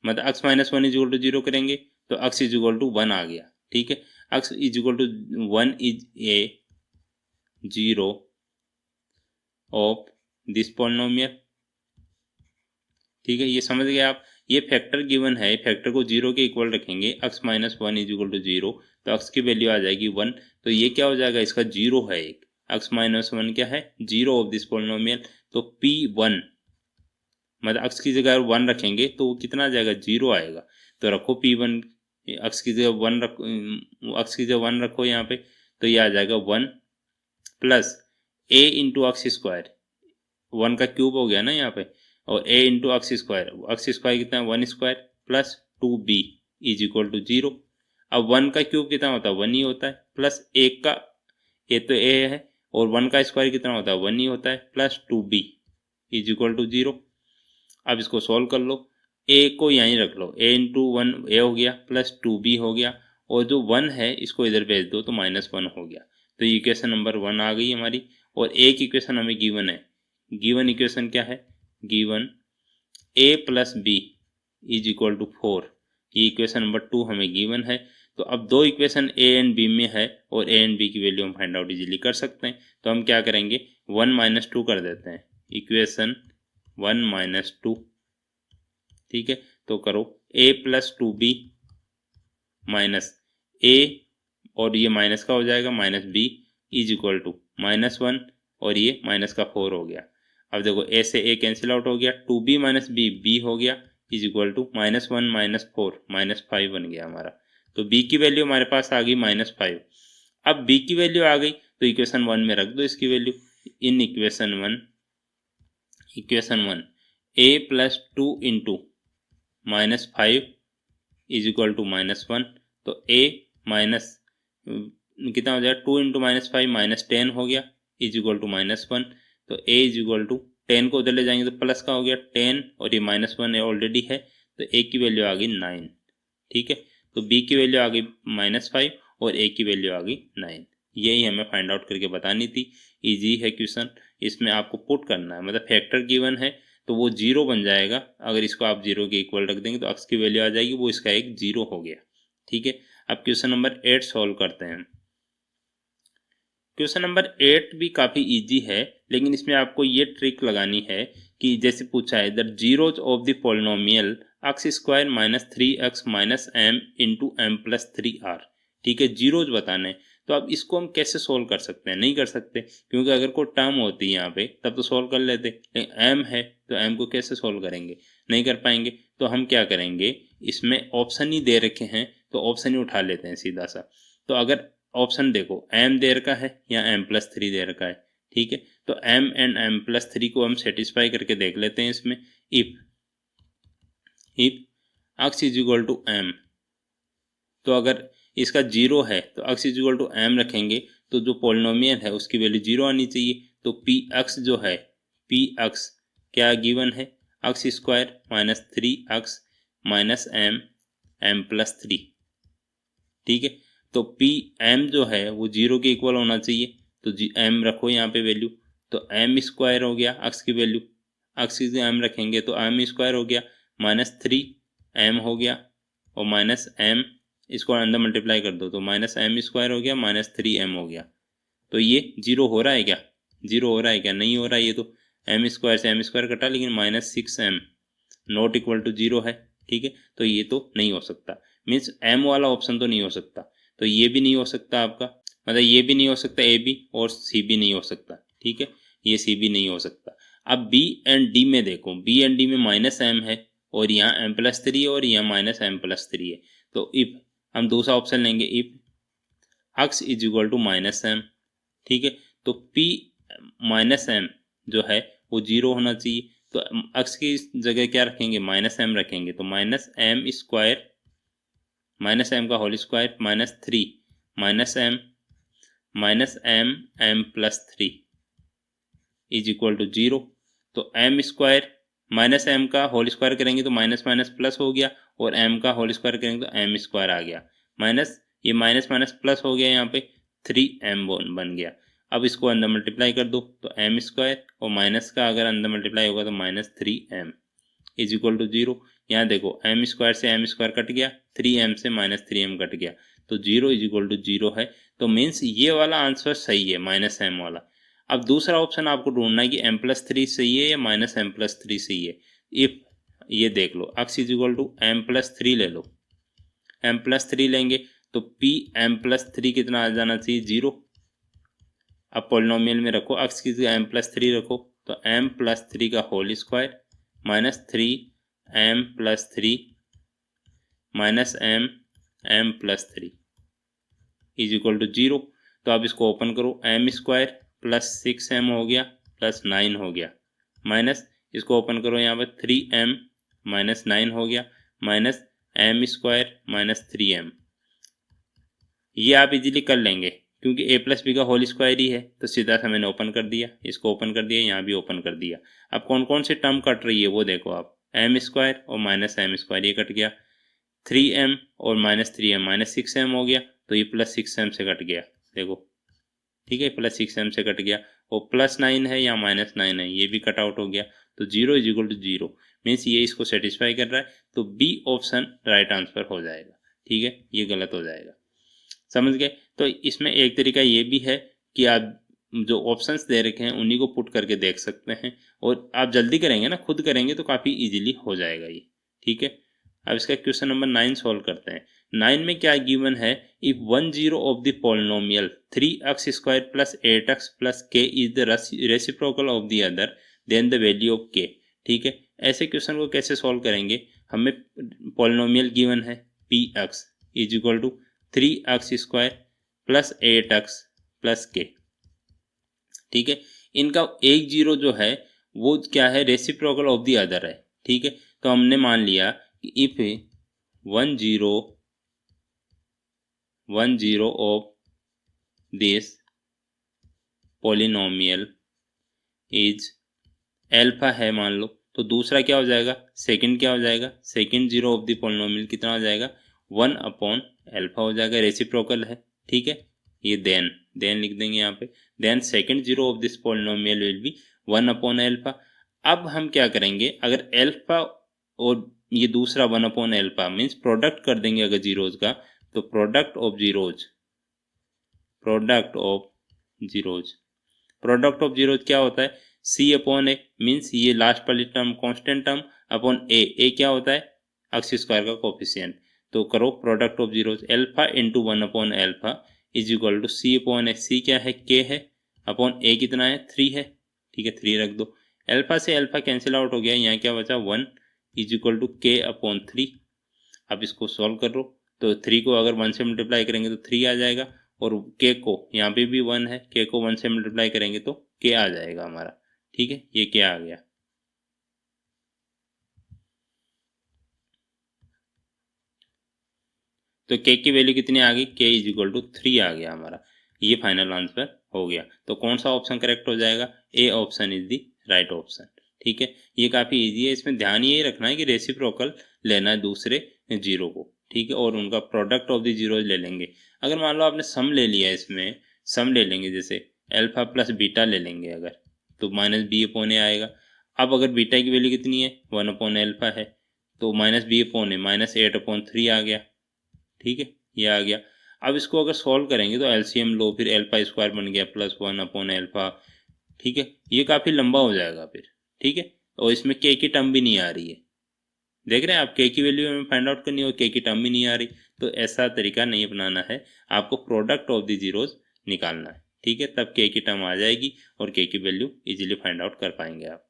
मतलब x - 1 is equal to 0 करेंगे तो x is equal to 1 आ गया। ठीक है, x is equal to 1 is a 0 of this polynomial. ठीक है, ये समझ गए आप। ये फैक्टर गिवन है, फैक्टर को 0 के इक्वल रखेंगे, x - 1 इज इक्वल टू 0, तो x की वैल्यू आ जाएगी 1। तो ये क्या हो जाएगा, इसका 0 है एक, x - 1 क्या है, 0 ऑफ दिस पोलिनोमियल। तो P1 मतलब x की जगह 1 रखेंगे तो वो कितना आ जाएगा, 0 आएगा। तो रखो P1, x की जगह 1 रखो, x की जगह 1 रखो यहाँ पे, तो ये आ जाएगा 1 प्लस a इंटू x², 1 का क्यूब हो गया ना यहाँ पे, और a इंटू x² कितना है, 1² plus 2b is equal to 0। अब 1 का क्यूब कितना होता है, 1 ही होता है, प्लस 1 का a तो a है, और 1 का स्क्वायर कितना होता है, 1 ही होता है, plus 2b is equal to 0। अब इसको सॉल्व कर लो, a को यहीं रख लो, a इंटू 1 a हो गया, प्लस 2b हो गया, और जो 1 है इसको इधर भेज दो तो -1 हो गया। तो इक्वेशन नंबर 1 आ गई हमारी। और एक इक्वेशन हमें गिवन है, गिवन इक्वेशन क्या है, given a plus b is equal to 4। ये इक्वेशन नंबर 2 हमें गिवन है। तो अब दो इक्वेशन a एंड b में है और a एंड b की वैल्यू हम फाइंड आउट इजीली कर सकते हैं। तो हम क्या करेंगे, 1 - 2 कर देते हैं, इक्वेशन 1 - 2। ठीक है, तो करो a plus 2b minus a, और ये माइनस का हो जाएगा -b इज इक्वल टू -1, और ये माइनस का 4 हो गया। अब देखो a से a कैंसिल आउट हो गया, 2b - b b हो गया इज इक्वल टू -1 - 4 -5 बन गया हमारा। तो b की वैल्यू हमारे पास आ गई -5। अब b की वैल्यू आ गई तो इक्वेशन 1 में रख दो इसकी value. In equation 1 a plus 2 into -5 is equal to -1, तो a माइनस कितना हो जाएगा, 2 इंटू -5 -10 हो गया इज इक्वल टू -1। तो a इज इक्वल टू 10 को उधर ले जाएंगे तो प्लस का हो गया 10, और ये -1 ऑलरेडी है, तो a की वैल्यू आ गई 9। ठीक है, तो b की वैल्यू आ गई -5 और a की वैल्यू आ गई 9। यही हमें फाइंड आउट करके बतानी थी। इजी है क्वेश्चन, इसमें आपको पुट करना है, मतलब फैक्टर गिवन है तो वो 0 बन जाएगा। अगर इसको आप 0 के इक्वल रख देंगे तो x की वैल्यू आ जाएगी, वो इसका एक 0 हो गया। ठीक है, अब क्वेश्चन नंबर 8 सॉल्व करते हैं। क्वेश्चन नंबर 8 भी काफ़ी इजी है, लेकिन इसमें आपको ये ट्रिक लगानी है कि जैसे पूछा है, the zeros of the polynomial x² - 3x - m into m plus 3r। ठीक है, जीरोज बताने। तो अब इसको हम कैसे सोल्व कर सकते हैं, नहीं कर सकते, क्योंकि अगर कोई टर्म होती है यहाँ पे तब तो सोल्व कर लेते, लेकिन m है तो m को कैसे सोल्व करेंगे, नहीं कर पाएंगे। तो हम क्या करेंगे, इसमें ऑप्शन ही दे रखे हैं तो ऑप्शन ही उठा लेते हैं सीधा सा। तो अगर ऑप्शन देखो m दे रखा है या m प्लस 3 दे रखा है, ठीक है, तो m एंड m प्लस 3 को हम सेटिस्फाई करके देख लेते हैं इसमें। If x is equal to m, तो अगर इसका 0 है तो x is equal to m रखेंगे तो जो पोलिनोमियल है उसकी वैल्यू 0 आनी चाहिए। तो px जो है, px क्या गिवन है, x² - 3x - m m plus 3। ठीक है, तो पी एम जो है वो 0 के इक्वल होना चाहिए, तो एम रखो यहाँ पे वैल्यू, तो एम स्क्वायर हो गया अक्स की वैल्यू, अक्स की एम रखेंगे तो एम स्क्वायर हो गया -3 एम हो गया, और माइनस एम इसको अंदर मल्टीप्लाई कर दो तो माइनस एम स्क्वायर हो गया -3 एम हो गया। तो ये 0 हो रहा है क्या? 0 हो रहा है क्या? नहीं हो रहा है, ये तो एम स्क्वायर से एम स्क्वायर कटा, लेकिन -6 एम नॉट इक्वल टू 0 है, ठीक है। तो ये तो नहीं हो सकता, मीन्स एम वाला ऑप्शन तो नहीं हो सकता, तो ये भी नहीं हो सकता आपका, मतलब ये भी नहीं हो सकता ए बी, और सी भी नहीं हो सकता, ठीक है, ये सी भी नहीं हो सकता। अब बी एंड डी में देखो, बी एंड डी में -m है और यहाँ m+3 है और यहाँ -m+3 है, तो इफ हम दूसरा ऑप्शन लेंगे, if x is equal to -m, ठीक है, तो p -m जो है वो 0 होना चाहिए, तो x की जगह क्या रखेंगे? -m रखेंगे, तो -m स्क्वायर -m का whole square -3 -m m+3 is equal to 0, तो m स्क्वायर -m का होल स्क्वायर करेंगे तो माइनस माइनस प्लस हो गया, और m का होल स्क्वायर करेंगे तो m स्क्वायर आ गया, माइनस ये माइनस माइनस प्लस हो गया, यहाँ पे 3m बन गया। अब इसको अंदर मल्टीप्लाई कर दो तो m स्क्वायर, और माइनस का अगर अंदर मल्टीप्लाई होगा तो -3m इज इक्वल टू 0। यहाँ देखो m स्क्वायर से m स्क्वायर कट गया, 3m से -3m कट गया, तो 0 इज इक्वल टू 0 है, तो मीन्स ये वाला आंसर सही है, -m वाला। अब दूसरा ऑप्शन आपको ढूंढना है कि m+3 सही है या -m+3 सही है। इफ ये देख लो x is equal to m+3 ले लो, m+3 लेंगे तो p m+3 कितना आ जाना चाहिए? 0। अब पॉलिनोमियल में रखो, x की जगह m+3 रखो, तो m+3 का whole square -3m+3 -m+3 is equal to 0। तो अब इसको ओपन करो, m स्क्वायर +6m हो गया +9 हो गया, माइनस इसको ओपन करो, यहाँ पर 3m -9 हो गया, माइनस m स्क्वायर -3m। ये आप इजीली कर लेंगे क्योंकि a+b का होल स्क्वायर ही है, तो सीधा सा मैंने ओपन कर दिया, इसको ओपन कर दिया, यहाँ भी ओपन कर दिया। अब कौन कौन से टर्म कट रही है वो देखो आप, m स्क्वायर और -m स्क्वायर ये कट गया, 3m और -3m -6m हो गया, तो ये +6m से कट गया, देखो ठीक है, +6m से कट गया, और +9 है या -9 है, ये भी कट आउट हो गया, तो 0 इज इक्वल टू 0, मीन्स ये इसको सेटिस्फाई कर रहा है, तो बी ऑप्शन राइट आंसर हो जाएगा, ठीक है, ये गलत हो जाएगा। समझ गए? तो इसमें एक तरीका ये भी है कि आप जो ऑप्शंस दे रखे हैं उन्हीं को पुट करके देख सकते हैं, और आप जल्दी करेंगे ना, खुद करेंगे तो काफ़ी इजीली हो जाएगा ये, ठीक है। अब इसका क्वेश्चन नंबर 9 सॉल्व करते हैं। 9 में क्या गिवन है? If 1 0 of the polynomial 3x square plus 8x plus k is the reciprocal of the other than the value of k, ठीक है। ऐसे क्वेश्चन को कैसे सॉल्व करेंगे? हमें पॉलिनोमियल गिवन है px is equal to 3x square plus 8x plus k, ठीक है। इनका एक जीरो जो है वो क्या है? रेसिप्रोकल ऑफ द अदर है, ठीक है। तो हमने मान लिया कि if 1 0 of this polynomial is alpha है मान लो, तो दूसरा क्या हो जाएगा? सेकंड क्या हो जाएगा? Second zero of the polynomial कितना हो जाएगा? 1/अल्फा हो जाएगा, रेसिप्रोकल है, ठीक है। ये देन लिख देंगे यहाँ पे, then second zero of this polynomial will be 1/अल्फा। अब हम क्या करेंगे? अगर एल्फा और ये दूसरा 1/अल्फा मीन्स प्रोडक्ट कर देंगे अगर जीरोज का, तो प्रोडक्ट ऑफ जीरोज क्या होता है? c/a मीन्स ये लास्ट वाली term constant term upon a क्या होता है? एक्स स्क्वायर का कोफिशिएंट। तो करो product of zeros, alpha into 1/अल्फा is equal to c/a, c क्या है? k है, अपॉन a कितना है? 3 है, ठीक है, 3 रख दो। एल्फा से एल्फा कैंसिल आउट हो गया, यहाँ क्या बचा? 1 इज इक्वल टू k/3। अब इसको सॉल्व करो, तो 3 को अगर 1 से मल्टीप्लाई करेंगे तो 3 आ जाएगा, और k को यहाँ पे भी 1 है, k को 1 से मल्टीप्लाई करेंगे तो k आ जाएगा हमारा, ठीक है, ये क्या आ गया। तो k की वैल्यू कितनी आ गई? k इज इक्वल टू 3 आ गया हमारा, ये फाइनल आंसर हो गया। तो कौन सा ऑप्शन करेक्ट हो जाएगा? A option is the right option, ठीक है। ये काफ़ी इजी है, इसमें ध्यान ये रखना है कि रेसिप्रोकल लेना है दूसरे जीरो को, ठीक है, और उनका प्रोडक्ट ऑफ द जीरोज ले लेंगे। अगर मान लो आपने सम ले लिया, इसमें सम ले लेंगे, जैसे अल्फा प्लस बीटा ले लेंगे अगर, तो माइनस बी अपॉन ए आएगा। अब अगर बीटा की वैल्यू कितनी है, 1 अपॉन अल्फा है, तो minus B upon A minus 8 upon 3 आ गया। ठीक है, ये आ गया। अब इसको अगर सॉल्व करेंगे तो एलसीएम लो, फिर अल्फा स्क्वायर बन गया प्लस 1 अपॉन अल्फा। ठीक है, ये काफ़ी लंबा हो जाएगा फिर। ठीक है, और इसमें के की टर्म भी नहीं आ रही है, देख रहे हैं आप, के की वैल्यू हमें फाइंड आउट करनी हो, के की टर्म भी नहीं आ रही। तो ऐसा तरीका नहीं अपनाना है, आपको प्रोडक्ट ऑफ द जीरोज निकालना है। ठीक है, तब के की टर्म आ जाएगी और के की वैल्यू इजीली फाइंड आउट कर पाएंगे आप।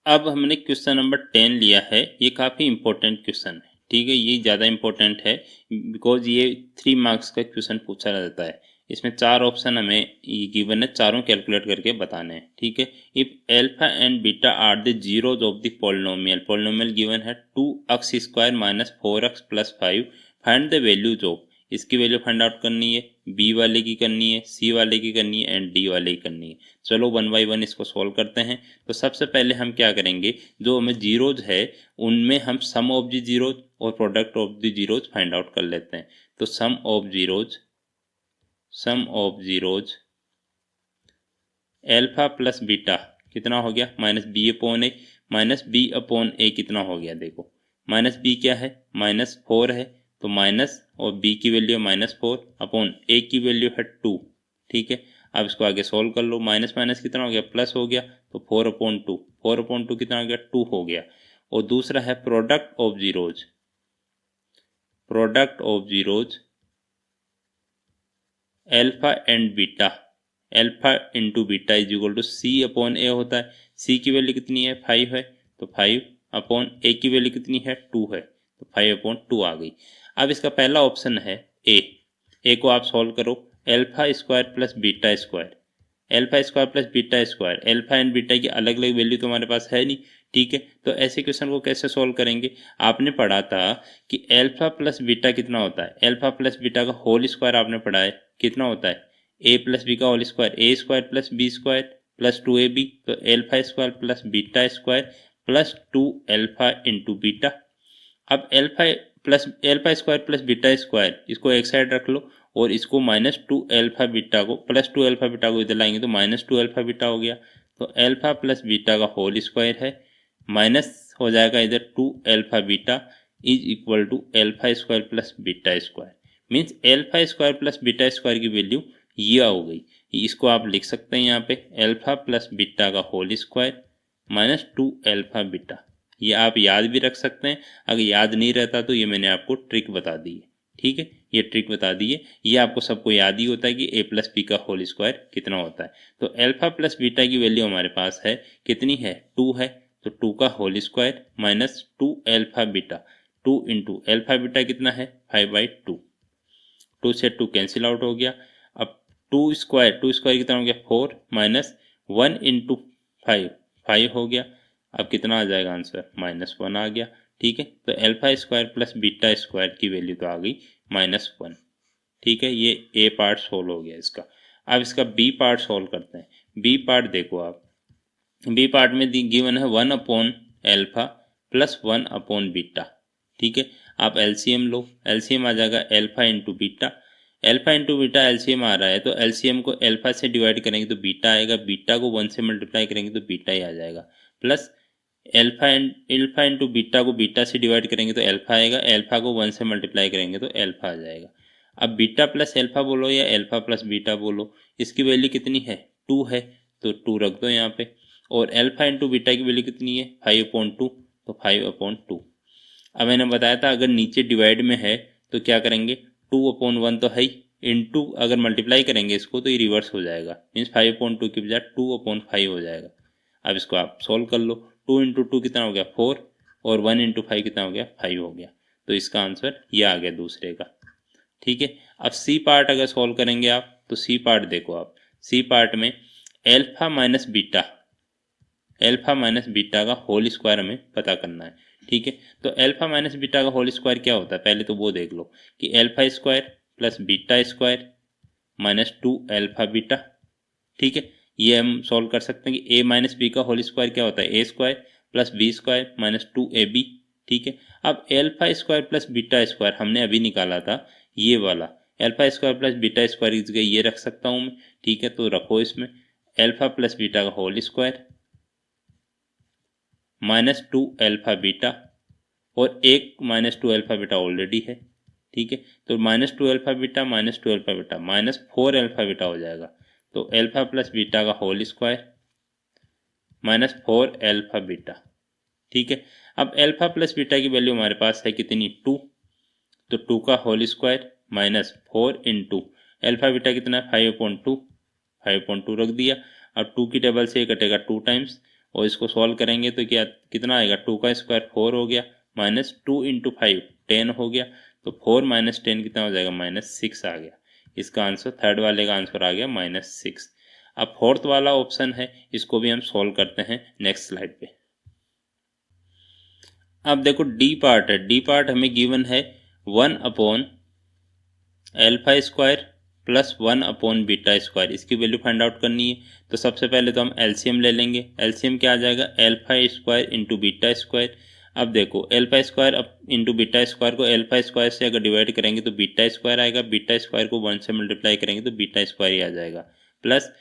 अब हमने क्वेश्चन नंबर 10 लिया है, ये काफ़ी इंपॉर्टेंट क्वेश्चन है। ठीक है, ये ज़्यादा इंपॉर्टेंट है बिकॉज ये 3 मार्क्स का क्वेश्चन पूछा जाता है। इसमें 4 ऑप्शन हमें गिवन है, चारों कैलकुलेट करके बताने हैं। ठीक है, if alpha and beta are the zeros of the polynomial given है 2x square minus 4x plus 5, find the values of, इसकी वैल्यू फाइंड आउट करनी है, बी वाले की करनी है, सी वाले की करनी है एंड डी वाले की करनी है। चलो 1 बाई 1 इसको सॉल्व करते हैं। तो सबसे पहले हम क्या करेंगे, जो हमें जीरोज है उनमें हम सम ऑफ द जीरोज और product of the zeros find out कर लेते हैं। तो sum of zeros alpha plus beta कितना हो गया, minus B upon A, minus B upon A कितना हो गया, देखो माइनस बी क्या है, माइनस 4 है, तो माइनस और बी की वैल्यू माइनस 4 अपॉन ए की वैल्यू है 2। ठीक है, अब इसको आगे सॉल्व कर लो, माइनस माइनस कितना हो गया, प्लस हो गया, तो 4 अपॉन 2, 4 अपॉन 2 कितना हो गया, 2 हो गया। और दूसरा है product of zeros alpha and beta, alpha into beta is equal to C upon A होता है। सी की वैल्यू कितनी है, 5 है, तो 5 अपॉन ए की वैल्यू कितनी है, 2 है, तो 5 अपॉन 2 आ गई। अब इसका पहला ऑप्शन है ए को आप सॉल्व करो, alpha square plus beta square, alpha square plus beta square, alpha and beta की अलग अलग वैल्यू तो हमारे पास है नहीं। ठीक है, तो ऐसे क्वेश्चन को कैसे सॉल्व करेंगे, आपने पढ़ा था कि एल्फा प्लस बीटा कितना होता है, एल्फा प्लस बीटा का होल स्क्वायर आपने पढ़ा है, कितना होता है, ए प्लस बी का whole square, A square plus B square plus 2ab, तो alpha square plus beta square plus 2 alpha into beta. अब alpha square plus beta square इसको एक साइड रख लो और इसको माइनस 2 एल्फा बीटा को प्लस 2 एल्फा बीटा को इधर लाएंगे तो माइनस 2 एल्फा बीटा हो गया। तो एल्फा प्लस बीटा का होल स्क्वायर है, माइनस हो जाएगा इधर 2 alpha beta is equal to alpha square plus beta square, means alpha square plus beta square की वैल्यू ये हो गई। इसको आप लिख सकते हैं यहाँ पे एल्फा प्लस बीटा का whole square minus 2 alpha beta. ये आप याद भी रख सकते हैं, अगर याद नहीं रहता तो ये मैंने आपको ट्रिक बता दी है। ठीक है, ये ट्रिक बता दी है, ये आपको सबको याद ही होता है कि ए प्लस बी का होल स्क्वायर कितना होता है। तो एल्फा प्लस बीटा की वैल्यू हमारे पास है कितनी है, 2 है, तो 2 का whole square minus 2 alpha beta, 2 into alpha beta कितना है 5/2, 2 से 2 कैंसिल आउट हो गया। अब 2 स्क्वायर कितना हो गया 4 माइनस 1 इंटू 5 हो गया। अब कितना आ जाएगा आंसर, -1 आ गया। ठीक है, तो alpha square plus beta square की वैल्यू तो आ गई -1। ठीक है, ये ए पार्ट सोल्व हो गया इसका। अब इसका बी पार्ट सोल्व करते हैं। बी पार्ट देखो आप, बी पार्ट में गिवन है 1 upon alpha plus 1 upon beta. ठीक है, आप एलसीएम लो, एलसीएम आ जाएगा alpha into beta, alpha into beta LCM आ रहा है, तो एलसीएम को एल्फा से डिवाइड करेंगे तो बीटा आएगा, बीटा को 1 से मल्टीप्लाई करेंगे तो बीटा ही आ जाएगा, प्लस एल्फा इंटू बीटा को बीटा से डिवाइड करेंगे तो एल्फा आएगा, एल्फा को 1 से मल्टीप्लाई करेंगे तो एल्फा आ जाएगा। अब बीटा प्लस एल्फा बोलो या एल्फा प्लस बीटा बोलो, इसकी वैल्यू कितनी है 2 है, तो 2 रख दो यहाँ पे। और एल्फा इंटू बीटा की वैल्यू कितनी है 5/2, तो 5/2। अब मैंने बताया था अगर नीचे डिवाइड में है तो क्या करेंगे, 2/1 तो है ही, इंटू अगर मल्टीप्लाई करेंगे इसको तो ये रिवर्स हो जाएगा, मीन्स 5/2 की बजाय 2/5 हो जाएगा। अब इसको आप सोल्व कर लो, 2 इंटू 2 कितना हो गया 4 और 1 इंटू 5 कितना हो गया 5 हो गया, तो इसका आंसर ये आ गया दूसरे का। ठीक है, अब सी पार्ट अगर सोल्व करेंगे आप तो सी पार्ट देखो आप, सी पार्ट में एल्फा माइनस बीटा का होल स्क्वायर हमें पता करना है। ठीक है, तो एल्फा माइनस बीटा का होल स्क्वायर क्या होता है, पहले तो वो देख लो कि alpha square plus beta square minus 2 alpha beta. ठीक है, ये हम सॉल्व कर सकते हैं कि ए माइनस बी का होल स्क्वायर क्या होता है, A square plus B square minus 2ab ठीक है। अब alpha square plus beta square हमने अभी निकाला था, ये वाला alpha square plus beta square की जगह ये रख सकता हूँ मैं, ठीक है। तो रखो इसमें अल्फा प्लस बीटा का होल स्क्वायर -2 अल्फा बीटा, और एक -2 अल्फा बीटा ऑलरेडी है, ठीक है। तो -2 alpha beta -2 alpha beta -4 alpha beta हो जाएगा। तो अल्फा प्लस बीटा का होल स्क्वायर -4 अल्फा बीटा, ठीक है। अब अल्फा प्लस बीटा की वैल्यू हमारे पास है कितनी, 2, तो 2 का whole square -4 into alpha beta कितना है 5/2, 5/2 रख दिया। अब 2 की टेबल से ये कटेगा 2 टाइम्स, और इसको सॉल्व करेंगे तो क्या कितना आएगा, 2 का स्क्वायर 4 हो गया, -2 इंटू 5 10 हो गया। तो 4 - 10 कितना हो जाएगा, -6 आ गया। इसका आंसर थर्ड वाले का आंसर आ गया -6। अब फोर्थ वाला ऑप्शन है, इसको भी हम सॉल्व करते हैं नेक्स्ट स्लाइड पे। अब देखो डी पार्ट है, डी पार्ट हमें गिवन है 1/अल्फा स्क्वायर प्लस 1/बीटा स्क्वायर, इसकी वैल्यू फाइंड आउट करनी है। तो सबसे पहले तो हम एलसीएम ले लेंगे। एलसीएम क्या आ जाएगा, alpha square into beta square. अब देखो alpha square into beta square को अल्फा स्क्वायर से अगर डिवाइड करेंगे तो बीटा स्क्वायर आएगा, बीटा स्क्वायर को 1 से मल्टीप्लाई करेंगे तो बीटा स्क्वायर ही आ जाएगा, प्लस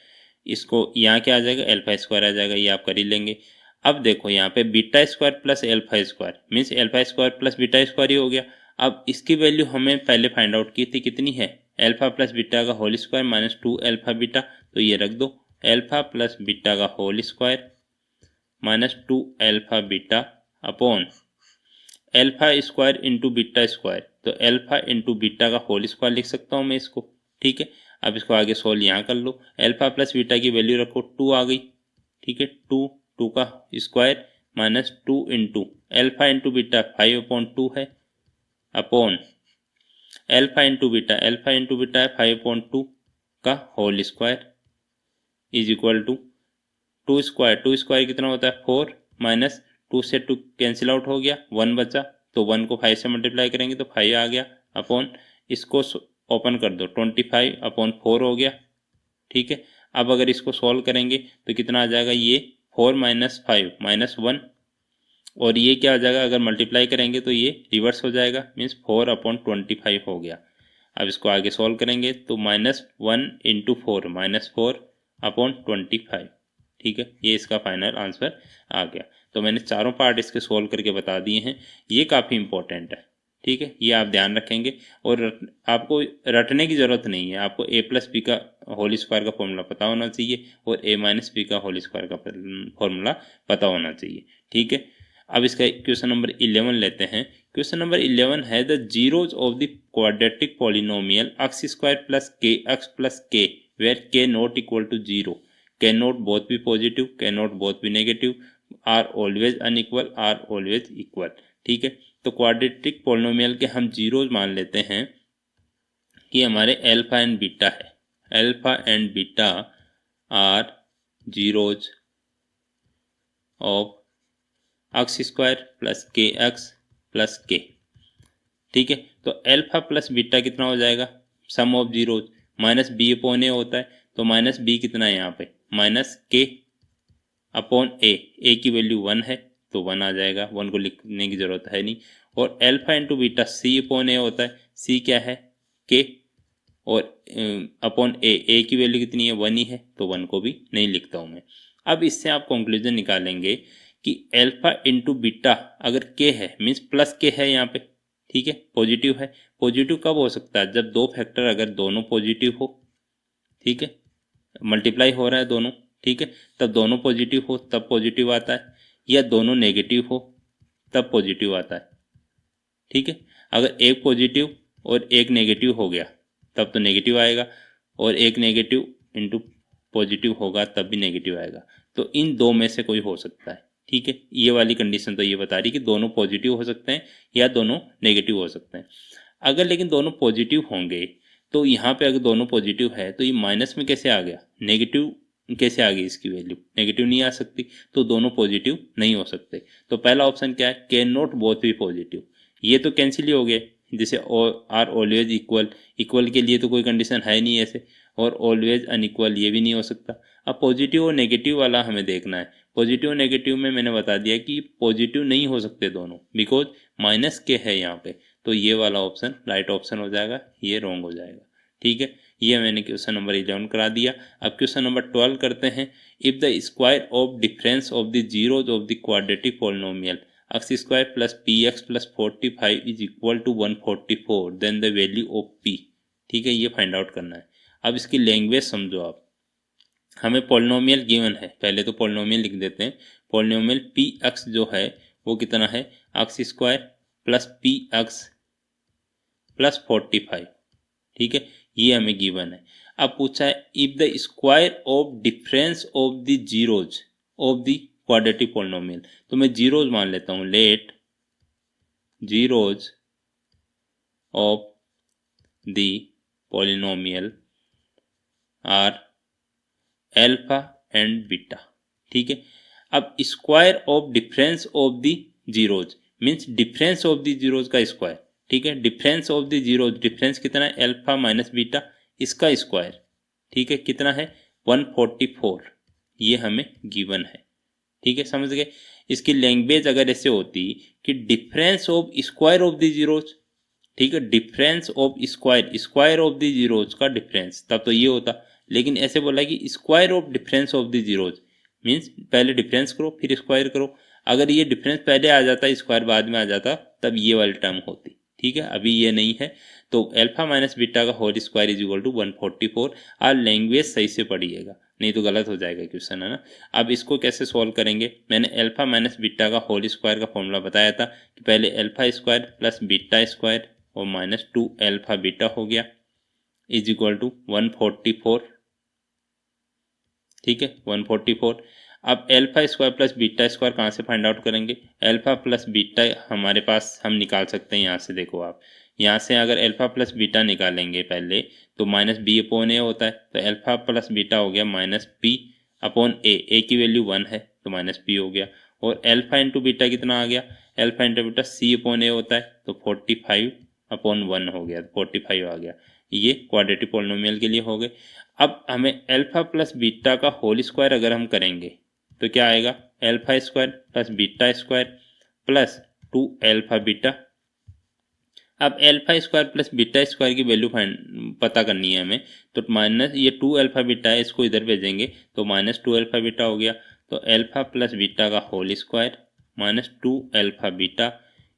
इसको यहाँ क्या आ जाएगा, अल्फा स्क्वायर आ जाएगा, ये आप कर ही लेंगे। अब देखो यहाँ पे beta square plus alpha square means alpha square plus beta square ही हो गया। अब इसकी वैल्यू हमें पहले फाइंड आउट की थी, कितनी है, अल्फा प्लस बीटा का होल स्क्वायर -2 अल्फा बीटा, तो ये रख दो अल्फा प्लस बीटा का whole square -2 alpha beta upon alpha square into beta square, तो अल्फा इंटू बीटा का होल स्क्वायर लिख सकता हूँ मैं इसको, ठीक है। अब इसको आगे सोल्व यहाँ कर लो, अल्फा प्लस बीटा की वैल्यू रखो 2 आ गई, ठीक है। 2 का square -2 into alpha into beta 5/2 है अपॉन अल्फा इंटू बीटा है 5/2 का whole square is equal to 2 square कितना होता है 4, -2 से 2 कैंसिल आउट हो गया, 1 बचा, तो 1 को 5 से मल्टीप्लाई करेंगे तो 5 आ गया, अपॉन इसको ओपन कर दो 25/4 हो गया, ठीक है। अब अगर इसको सॉल्व करेंगे तो कितना आ जाएगा, ये 4 - 5 -1, और ये क्या आ जाएगा, अगर मल्टीप्लाई करेंगे तो ये रिवर्स हो जाएगा, मीन्स 4/25 हो गया। अब इसको आगे सॉल्व करेंगे तो -1 इंटू 4 -4/25, ठीक है। ये इसका फाइनल आंसर आ गया। तो मैंने चारों पार्ट इसके सॉल्व करके बता दिए हैं, ये काफ़ी इंपॉर्टेंट है, ठीक है। ये आप ध्यान रखेंगे, और आपको रटने की ज़रूरत नहीं है, आपको a+b का होल स्क्वायर का फॉर्मूला पता होना चाहिए और a-b का होल स्क्वायर का फॉर्मूला पता होना चाहिए, ठीक है। अब इसका क्वेश्चन नंबर 11 लेते हैं। क्वेश्चन नंबर 11 है the zeros of the quadratic polynomial x square plus k x plus k where k not equal to 0, can not both be positive, can not both be negative, are always unequal, are always equal, ठीक है। तो quadratic polynomial के हम zeros मान लेते हैं कि हमारे अल्फा एंड बीटा है, alpha and beta are zeros of x square plus k x plus k, ठीक है। तो अल्फा प्लस बीटा कितना हो जाएगा, सम ऑफ जीरोज -b/a होता है, तो -b कितना है यहाँ पे, -k/a की वैल्यू 1 है तो 1 आ जाएगा, 1 को लिखने की जरूरत है नहीं। और अल्फा इंटू बीटा c/a होता है, c क्या है k, और अपॉन a की वैल्यू कितनी है 1 ही है, तो 1 को भी नहीं लिखता हूँ मैं। अब इससे आप कंक्लूजन निकालेंगे कि अल्फा इंटू बीटा अगर k है मीन्स प्लस k है यहाँ पे, ठीक है, पॉजिटिव है। पॉजिटिव कब हो सकता है, जब दो फैक्टर अगर दोनों पॉजिटिव हो, ठीक है, मल्टीप्लाई हो रहा है दोनों, ठीक है, तब दोनों पॉजिटिव हो तब पॉजिटिव आता है, या दोनों नेगेटिव हो तब पॉजिटिव आता है, ठीक है। अगर एक पॉजिटिव और एक नेगेटिव हो गया तब तो नेगेटिव आएगा, और एक नेगेटिव इंटू पॉजिटिव होगा तब भी नेगेटिव आएगा। तो इन दो में से कोई हो सकता है, ठीक है। ये वाली कंडीशन तो ये बता रही कि दोनों पॉजिटिव हो सकते हैं या दोनों नेगेटिव हो सकते हैं। अगर लेकिन दोनों पॉजिटिव होंगे तो यहाँ पे अगर दोनों पॉजिटिव है तो ये माइनस में कैसे आ गया, नेगेटिव कैसे आ गई, इसकी वैल्यू नेगेटिव नहीं आ सकती, तो दोनों पॉजिटिव नहीं हो सकते। तो पहला ऑप्शन क्या है, can not both be positive, ये तो कैंसिल ही हो गए, जैसे आर ऑलवेज इक्वल, इक्वल के लिए तो कोई कंडीशन है नहीं ऐसे, और ऑलवेज अनइक्वल ये भी नहीं हो सकता। अब पॉजिटिव और नेगेटिव वाला हमें देखना है। पॉजिटिव और नेगेटिव में मैंने बता दिया कि पॉजिटिव नहीं हो सकते दोनों, बिकॉज माइनस के है यहाँ पे, तो ये वाला ऑप्शन राइट ऑप्शन हो जाएगा, ये रॉन्ग हो जाएगा। ठीक है, ये मैंने क्वेश्चन नंबर 11 करा दिया। अब क्वेश्चन नंबर 12 करते हैं। If the square of difference of the zeros of the quadratic polynomial x square plus p x plus 45 is equal to 144 then the value of p. ठीक है, ये फाइंड आउट करना है। अब इसकी लैंग्वेज समझो आप। हमें पॉलिनोमियल गिवन है, पहले तो पॉलिनोमियल लिख देते हैं। पॉलिनोमियल पी एक्स जो है वो कितना है, x square plus p x plus 45। ठीक है, ये हमें गिवन है। अब पूछा है if the square of difference of the zeros of the quadratic polynomial, तो मैं जीरोज मान लेता हूं। Let zeros of the polynomial are alpha and beta. ठीक है, अब square of difference of the zeros means difference of the zeros का square. ठीक है, difference of the zeros, difference कितना है, एल्फा माइनस बीटा, इसका स्क्वायर। ठीक है, कितना है 144, ये हमें गिवन है। ठीक है, समझ गए। इसकी लैंग्वेज अगर ऐसे होती कि difference of square of the zeros, ठीक है, difference of square, square of the zeros का डिफरेंस, तब तो ये होता। लेकिन ऐसे बोला कि square of difference of the zeros means पहले डिफरेंस करो फिर स्क्वायर करो। अगर ये डिफरेंस पहले आ जाता, स्क्वायर बाद में आ जाता, तब ये वाली टर्म होती। ठीक है, अभी ये नहीं है, तो एल्फा माइनस बीटा का whole square is equal to 144। और लैंग्वेज सही से पढ़िएगा, नहीं तो गलत हो जाएगा क्वेश्चन, है ना। अब इसको कैसे सॉल्व करेंगे, मैंने एल्फा माइनस बीटा का होल स्क्वायर का फॉर्मूला बताया था कि पहले alpha square plus beta square और माइनस 2 एल्फा बीटा हो गया इज इक्वल टू 144। ठीक है, 144। अब alpha square plus beta square कहाँ से फाइंड आउट करेंगे, एल्फा प्लस बीटा हमारे पास हम निकाल सकते हैं यहाँ से। देखो आप यहाँ से अगर एल्फा प्लस बीटा निकालेंगे पहले, तो माइनस बी अपॉन ए होता है, तो एल्फा प्लस बीटा हो गया माइनस बी अपॉन ए की वैल्यू 1 है तो माइनस बी हो गया। और एल्फा इंटू बीटा कितना आ गया, alpha into beta C upon A होता है, तो 45 अपॉन 1 हो गया, 45 आ गया। ये क्वाड्रेटिक पॉलिनोमियल के लिए हो गए। अब हमें एल्फा प्लस बीटा का होल स्क्वायर अगर हम करेंगे तो क्या आएगा, alpha square plus beta square plus 2 alpha beta. अब alpha square plus beta square की वैल्यू पता करनी है हमें, तो माइनस ये 2 एल्फा बीटा है, इसको इधर भेजेंगे तो माइनस 2 एल्फा बीटा हो गया। तो एल्फा प्लस बीटा का whole square minus 2 alpha beta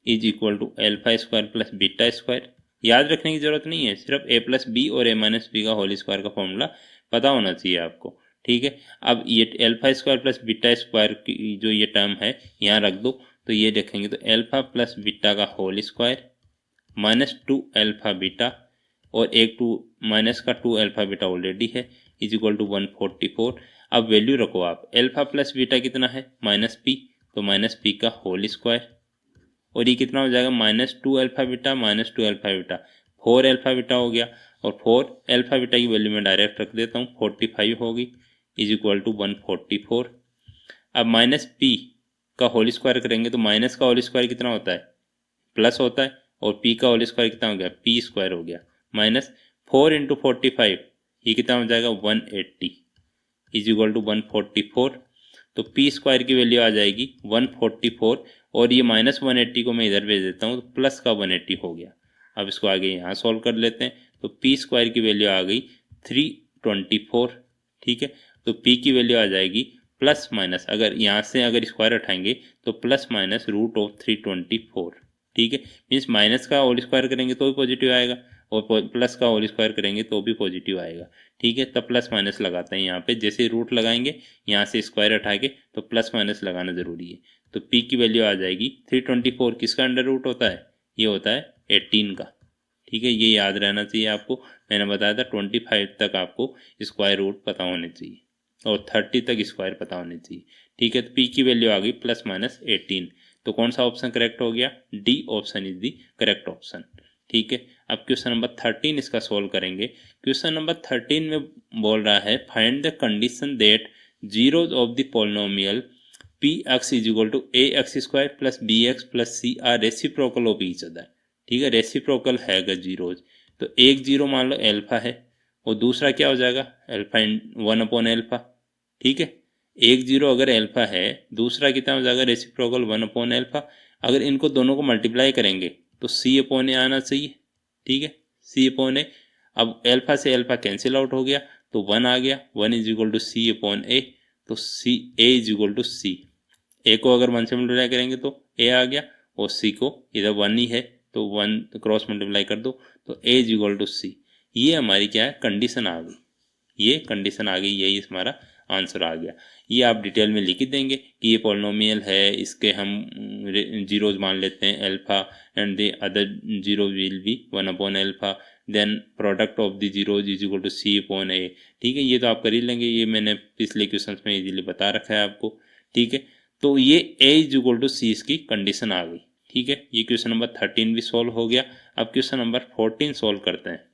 is equal to alpha square plus beta square. याद रखने की जरूरत नहीं है, सिर्फ ए प्लस बी और ए माइनस बी का होल स्क्वायर का फॉर्मूला पता होना चाहिए आपको। ठीक है, अब ये alpha square plus beta square की जो ये टर्म है यहाँ रख दो, तो ये देखेंगे तो एल्फा प्लस बीटा का whole square minus 2 alpha beta और एक 2 माइनस का 2 एल्फा बीटा ऑलरेडी है इज इक्वल टू 144। अब वैल्यू रखो आप, एल्फा प्लस बीटा कितना है माइनस पी, तो माइनस पी का होल स्क्वायर और ये कितना हो जाएगा minus 2 alpha beta minus 2 alpha beta 4 alpha beta हो गया। और 4 एल्फा बीटा की वैल्यू मैं डायरेक्ट रख देता हूँ, 45 होगी इज इक्वल टू 144। अब माइनस पी का होल स्क्वायर करेंगे तो माइनस का होल स्क्वायर कितना होता है, प्लस होता है, और पी का होल स्क्वायर कितना हो गया, पी स्क्वायर हो गया, माइनस 4 इंटू 45 ये कितना हो जाएगा 180 इज इक्वल टू 144। तो पी स्क्वायर की वैल्यू आ जाएगी 144 और ये माइनस 180 को मैं इधर भेज देता हूँ तो प्लस का 180 हो गया। अब इसको आगे यहाँ सॉल्व कर लेते हैं, तो पी स्क्वायर की वैल्यू आ गई 324। ठीक है, तो पी की वैल्यू आ जाएगी प्लस माइनस, अगर यहाँ से अगर स्क्वायर उठाएंगे तो प्लस माइनस रूट ऑफ 324। ठीक है, मीन्स माइनस का होल स्क्वायर करेंगे तो भी पॉजिटिव आएगा और प्लस का होल स्क्वायर करेंगे तो भी पॉजिटिव आएगा। ठीक है, तब प्लस माइनस लगाते हैं यहाँ पे, जैसे रूट लगाएंगे यहाँ से स्क्वायर उठा के तो प्लस माइनस लगाना जरूरी है। तो पी की वैल्यू आ जाएगी 324, किसका अंडर रूट होता है, ये होता है 18 का। ठीक है, ये याद रहना चाहिए आपको, मैंने बताया था 25 तक आपको स्क्वायर रूट पता होने चाहिए और 30 तक स्क्वायर पता होने चाहिए। ठीक है, तो पी की वैल्यू आ गई प्लस माइनस 18, तो कौन सा ऑप्शन करेक्ट हो गया, D option is the correct option. ठीक है, अब क्वेश्चन नंबर 13 इसका सोल्व करेंगे। क्वेश्चन नंबर 13 में बोल रहा है find the condition that zeros of the polynomial P x is equal to A X square plus B X plus C are reciprocal of each other. ठीक है, reciprocal है अगर जीरोज, तो एक जीरो मान लो एल्फा है और दूसरा क्या हो जाएगा अल्फा 1/अल्फा। ठीक है, 1 0 अगर अल्फा है, दूसरा कितना हो जाएगा रेसिप्रोकल 1/अल्फा। अगर इनको दोनों को मल्टीप्लाई करेंगे तो C/A आना चाहिए। ठीक है, C/A। अब अल्फा से अल्फा कैंसिल आउट हो गया तो 1 आ गया, 1 = C/A। तो A = C। ए को अगर 1 से मल्टीप्लाई करेंगे तो A आ गया, और C को इधर 1 ही है तो 1 क्रॉस मल्टीप्लाई कर दो तो A = C। ये हमारी क्या है कंडीशन आ गई, ये कंडीशन आ गई, यही हमारा आंसर आ गया। ये आप डिटेल में लिख देंगे कि ये पॉलिनोमियल है, इसके हम जीरोज मान लेते हैं alpha and the other zero will be 1/अल्फा, then product of the zeros = C/A। ठीक है, ये तो आप कर ही लेंगे, ये मैंने पिछले क्वेश्चन में इजीली बता रखा है आपको। ठीक है, तो ये A = C इसकी कंडीशन आ गई। ठीक है, ये क्वेश्चन नंबर 13 भी सॉल्व हो गया। अब क्वेश्चन नंबर 14 सॉल्व करते हैं।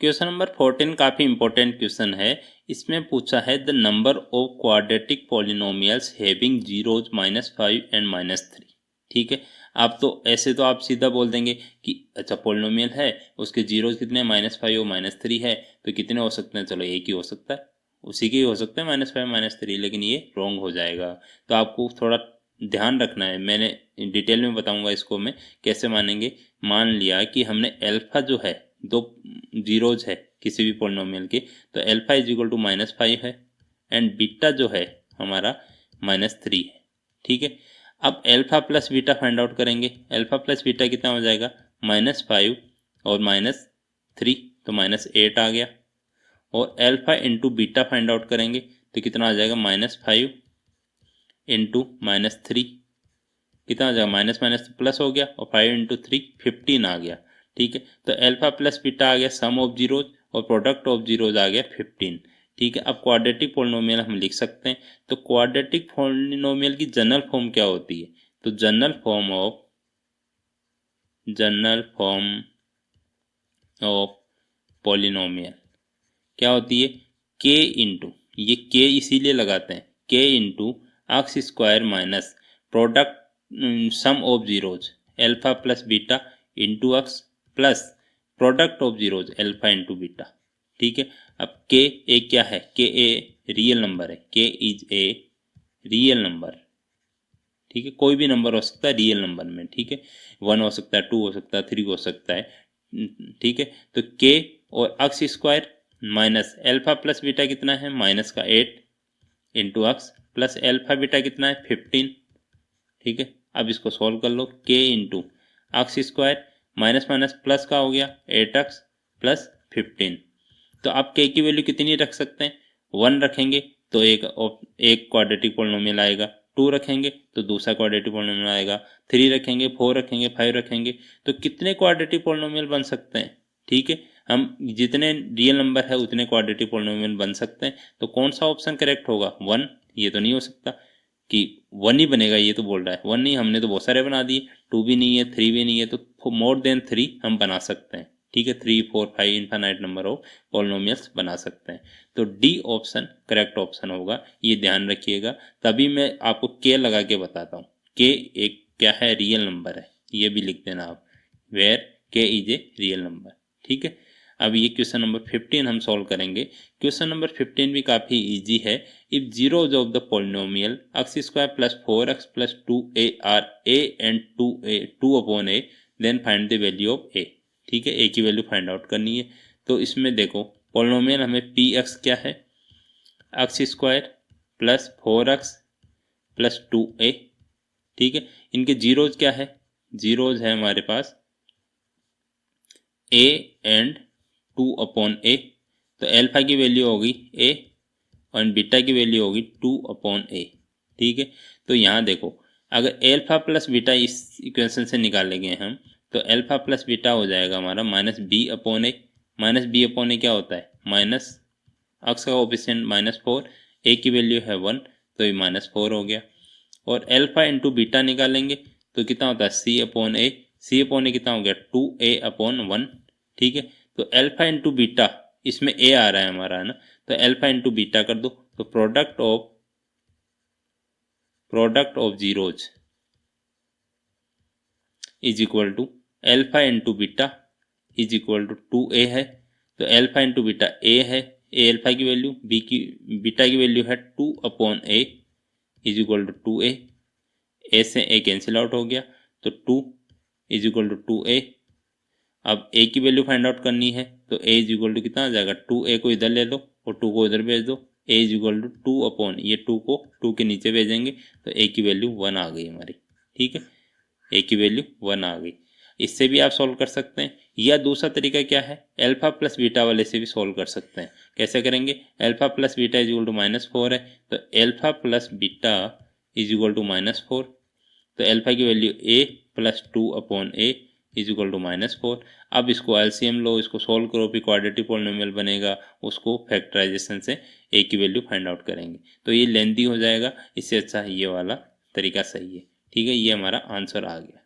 क्वेश्चन नंबर 14 काफ़ी इंपॉर्टेंट क्वेश्चन है। इसमें पूछा है the number of quadratic polynomials having zeros -5 and -3। ठीक है, आप तो ऐसे तो आप सीधा बोल देंगे कि अच्छा पॉलिनोमियल है, उसके जीरोज कितने -5 और -3 है, तो कितने हो सकते हैं, चलो एक ही हो सकता है, उसी के ही हो सकते हैं -5 -3, लेकिन ये रॉन्ग हो जाएगा। तो आपको थोड़ा ध्यान रखना है, मैंने डिटेल में बताऊंगा इसको मैं कैसे मानेंगे। मान लिया कि हमने अल्फा जो है, दो जीरोज है किसी भी पॉलिनोमियल के, तो अल्फा = -5 है एंड बीटा जो है हमारा -3 है। ठीक है, अब alpha plus beta find out करेंगे। अल्फा प्लस बीटा कितना हो जाएगा -5 और -3 तो -8 आ गया। और alpha into beta find out करेंगे तो कितना आ जाएगा -5 इंटू -3 कितना आ जाएगा माइनस माइनस प्लस हो गया, और 5 × 3 15 आ गया। ठीक है, तो अल्फा प्लस बीटा आ गया सम ऑफ जीरोज, और प्रोडक्ट ऑफ जीरोज आ गया 15। ठीक है, अब क्वाड्रेटिक पॉलिनोमियल हम लिख सकते हैं। तो क्वाड्रेटिक पॉलिनोमियल की जनरल फॉर्म क्या होती है, तो जनरल फॉर्म ऑफ पॉलिनोमियल क्या होती है, k इंटू, ये k इसीलिए लगाते हैं, k into X square minus product sum of zeros alpha plus beta into x plus product of zeros alpha into beta. ठीक है, अब k ए क्या है, k ए रियल नंबर है, k is a real number. ठीक है, कोई भी नंबर हो सकता है रियल नंबर में। ठीक है, 1 हो सकता है, 2 हो सकता है, 3 हो सकता है। ठीक है, तो k और x square minus alpha plus beta कितना है माइनस का 8 into x plus alpha beta कितना है 15। ठीक है, अब इसको सॉल्व कर लो, k into X square minus minus plus का हो गया 8x प्लस 15। तो आप k की वैल्यू कितनी रख सकते हैं, 1 रखेंगे तो एक क्वाड्रेटिक पॉलिनोमियल आएगा, 2 रखेंगे तो दूसरा क्वाड्रेटिक पॉलिनोमियल आएगा, 3 रखेंगे, 4 रखेंगे, 5 रखेंगे, तो कितने क्वाड्रेटिक पॉलिनोमियल बन सकते हैं। ठीक है, हम जितने रियल नंबर है उतने क्वाड्रेटिक पॉलिनोमियल बन सकते हैं। तो कौन सा ऑप्शन करेक्ट होगा, 1। ये तो नहीं हो सकता कि 1 ही बनेगा, ये तो बोल रहा है 1 नहीं, हमने तो बहुत सारे बना दिए, 2 भी नहीं है, 3 भी नहीं है, तो मोर देन 3 हम बना सकते हैं। ठीक है, 3 4 5 इनफाइनाइट नंबर ऑफ पॉलिनोमियल्स बना सकते हैं। तो डी ऑप्शन करेक्ट ऑप्शन होगा, ये ध्यान रखिएगा। तभी मैं आपको के लगा के बताता हूँ, के एक क्या है रियल नंबर है, ये भी लिख देना आप, वेयर के इज ए रियल नंबर। ठीक है, अब ये क्वेश्चन नंबर 15 हम सॉल्व करेंगे। क्वेश्चन नंबर 15 भी काफ़ी इजी है। If zeros of the polynomial x square plus 4x plus 2a are a and 2/a then find the value of a। ठीक है, a की वैल्यू फाइंड आउट करनी है। तो इसमें देखो पॉलिनोमियल हमें px क्या है, x square plus 4x plus 2a। ठीक है, इनके जीरोज क्या है, जीरोज है हमारे पास a एंड 2/a। तो अल्फा की वैल्यू होगी a और बीटा की वैल्यू होगी 2/a। ठीक है, तो यहाँ देखो अगर अल्फा प्लस बीटा इस इक्वेशन से निकालेंगे हम, तो अल्फा प्लस बीटा हो जाएगा हमारा -b/a। -b/a क्या होता है, माइनस एक्स का कोएफिशिएंट -4, a की वैल्यू है 1 तो ये -4 हो गया। और अल्फा इंटू बीटा निकालेंगे तो कितना होता है c/a। c/a कितना हो गया 2a/1। ठीक है, तो अल्फा इंटू बीटा इसमें a आ रहा है हमारा, है ना, तो अल्फा इंटू बीटा कर दो, तो product of zeros is equal to alpha into beta is equal to 2a है। तो एल्फा इंटू बीटा ए है, ए अल्फा की वैल्यू, बी की बीटा की वैल्यू है 2/a is equal to 2a, ए से ए कैंसिल आउट हो गया तो 2 इज इक्वल टू 2a। अब a की वैल्यू फाइंड आउट करनी है तो a इज इक्वल टू कितना आ जाएगा, 2a को इधर ले लो और 2 को इधर भेज दो, a इज इक्वल टू 2/, ये 2 को 2 के नीचे भेजेंगे तो a की वैल्यू 1 आ गई हमारी। ठीक है, a की वैल्यू 1 आ गई। इससे भी आप सॉल्व कर सकते हैं, या दूसरा तरीका क्या है, अल्फा प्लस बीटा वाले से भी सॉल्व कर सकते हैं। कैसे करेंगे, alpha plus beta is equal to -4 है तो alpha plus beta is equal to -4, तो अल्फा की value a plus 2/a is equal to -4। अब इसको एलसीएम लो, इसको सॉल्व करो, फिर क्वाड्रेटिक पॉलिनोमियल बनेगा, उसको फैक्टराइजेशन से a की वैल्यू फाइंड आउट करेंगे। तो ये लेंथी हो जाएगा, इससे अच्छा ये वाला तरीका सही है। ठीक है, ये हमारा आंसर आ गया।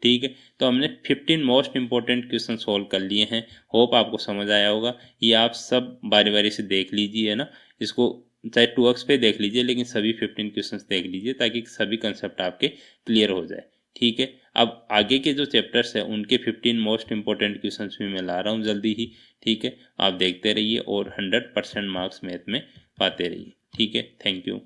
ठीक है, तो हमने 15 मोस्ट इंपॉर्टेंट क्वेश्चन सॉल्व कर लिए हैं। होप आपको समझ आया होगा। ये आप सब बारी बारी से देख लीजिए ना, इसको चाहे 2x पे देख लीजिए लेकिन सभी 15 क्वेश्चंस देख लीजिए ताकि सभी कंसेप्ट आपके क्लियर हो जाए। ठीक है, अब आगे के जो चैप्टर्स हैं उनके 15 मोस्ट इंपॉर्टेंट क्वेश्चंस भी मैं ला रहा हूँ जल्दी ही। ठीक है, आप देखते रहिए और 100% मार्क्स मैथ में पाते रहिए। ठीक है, थैंक यू।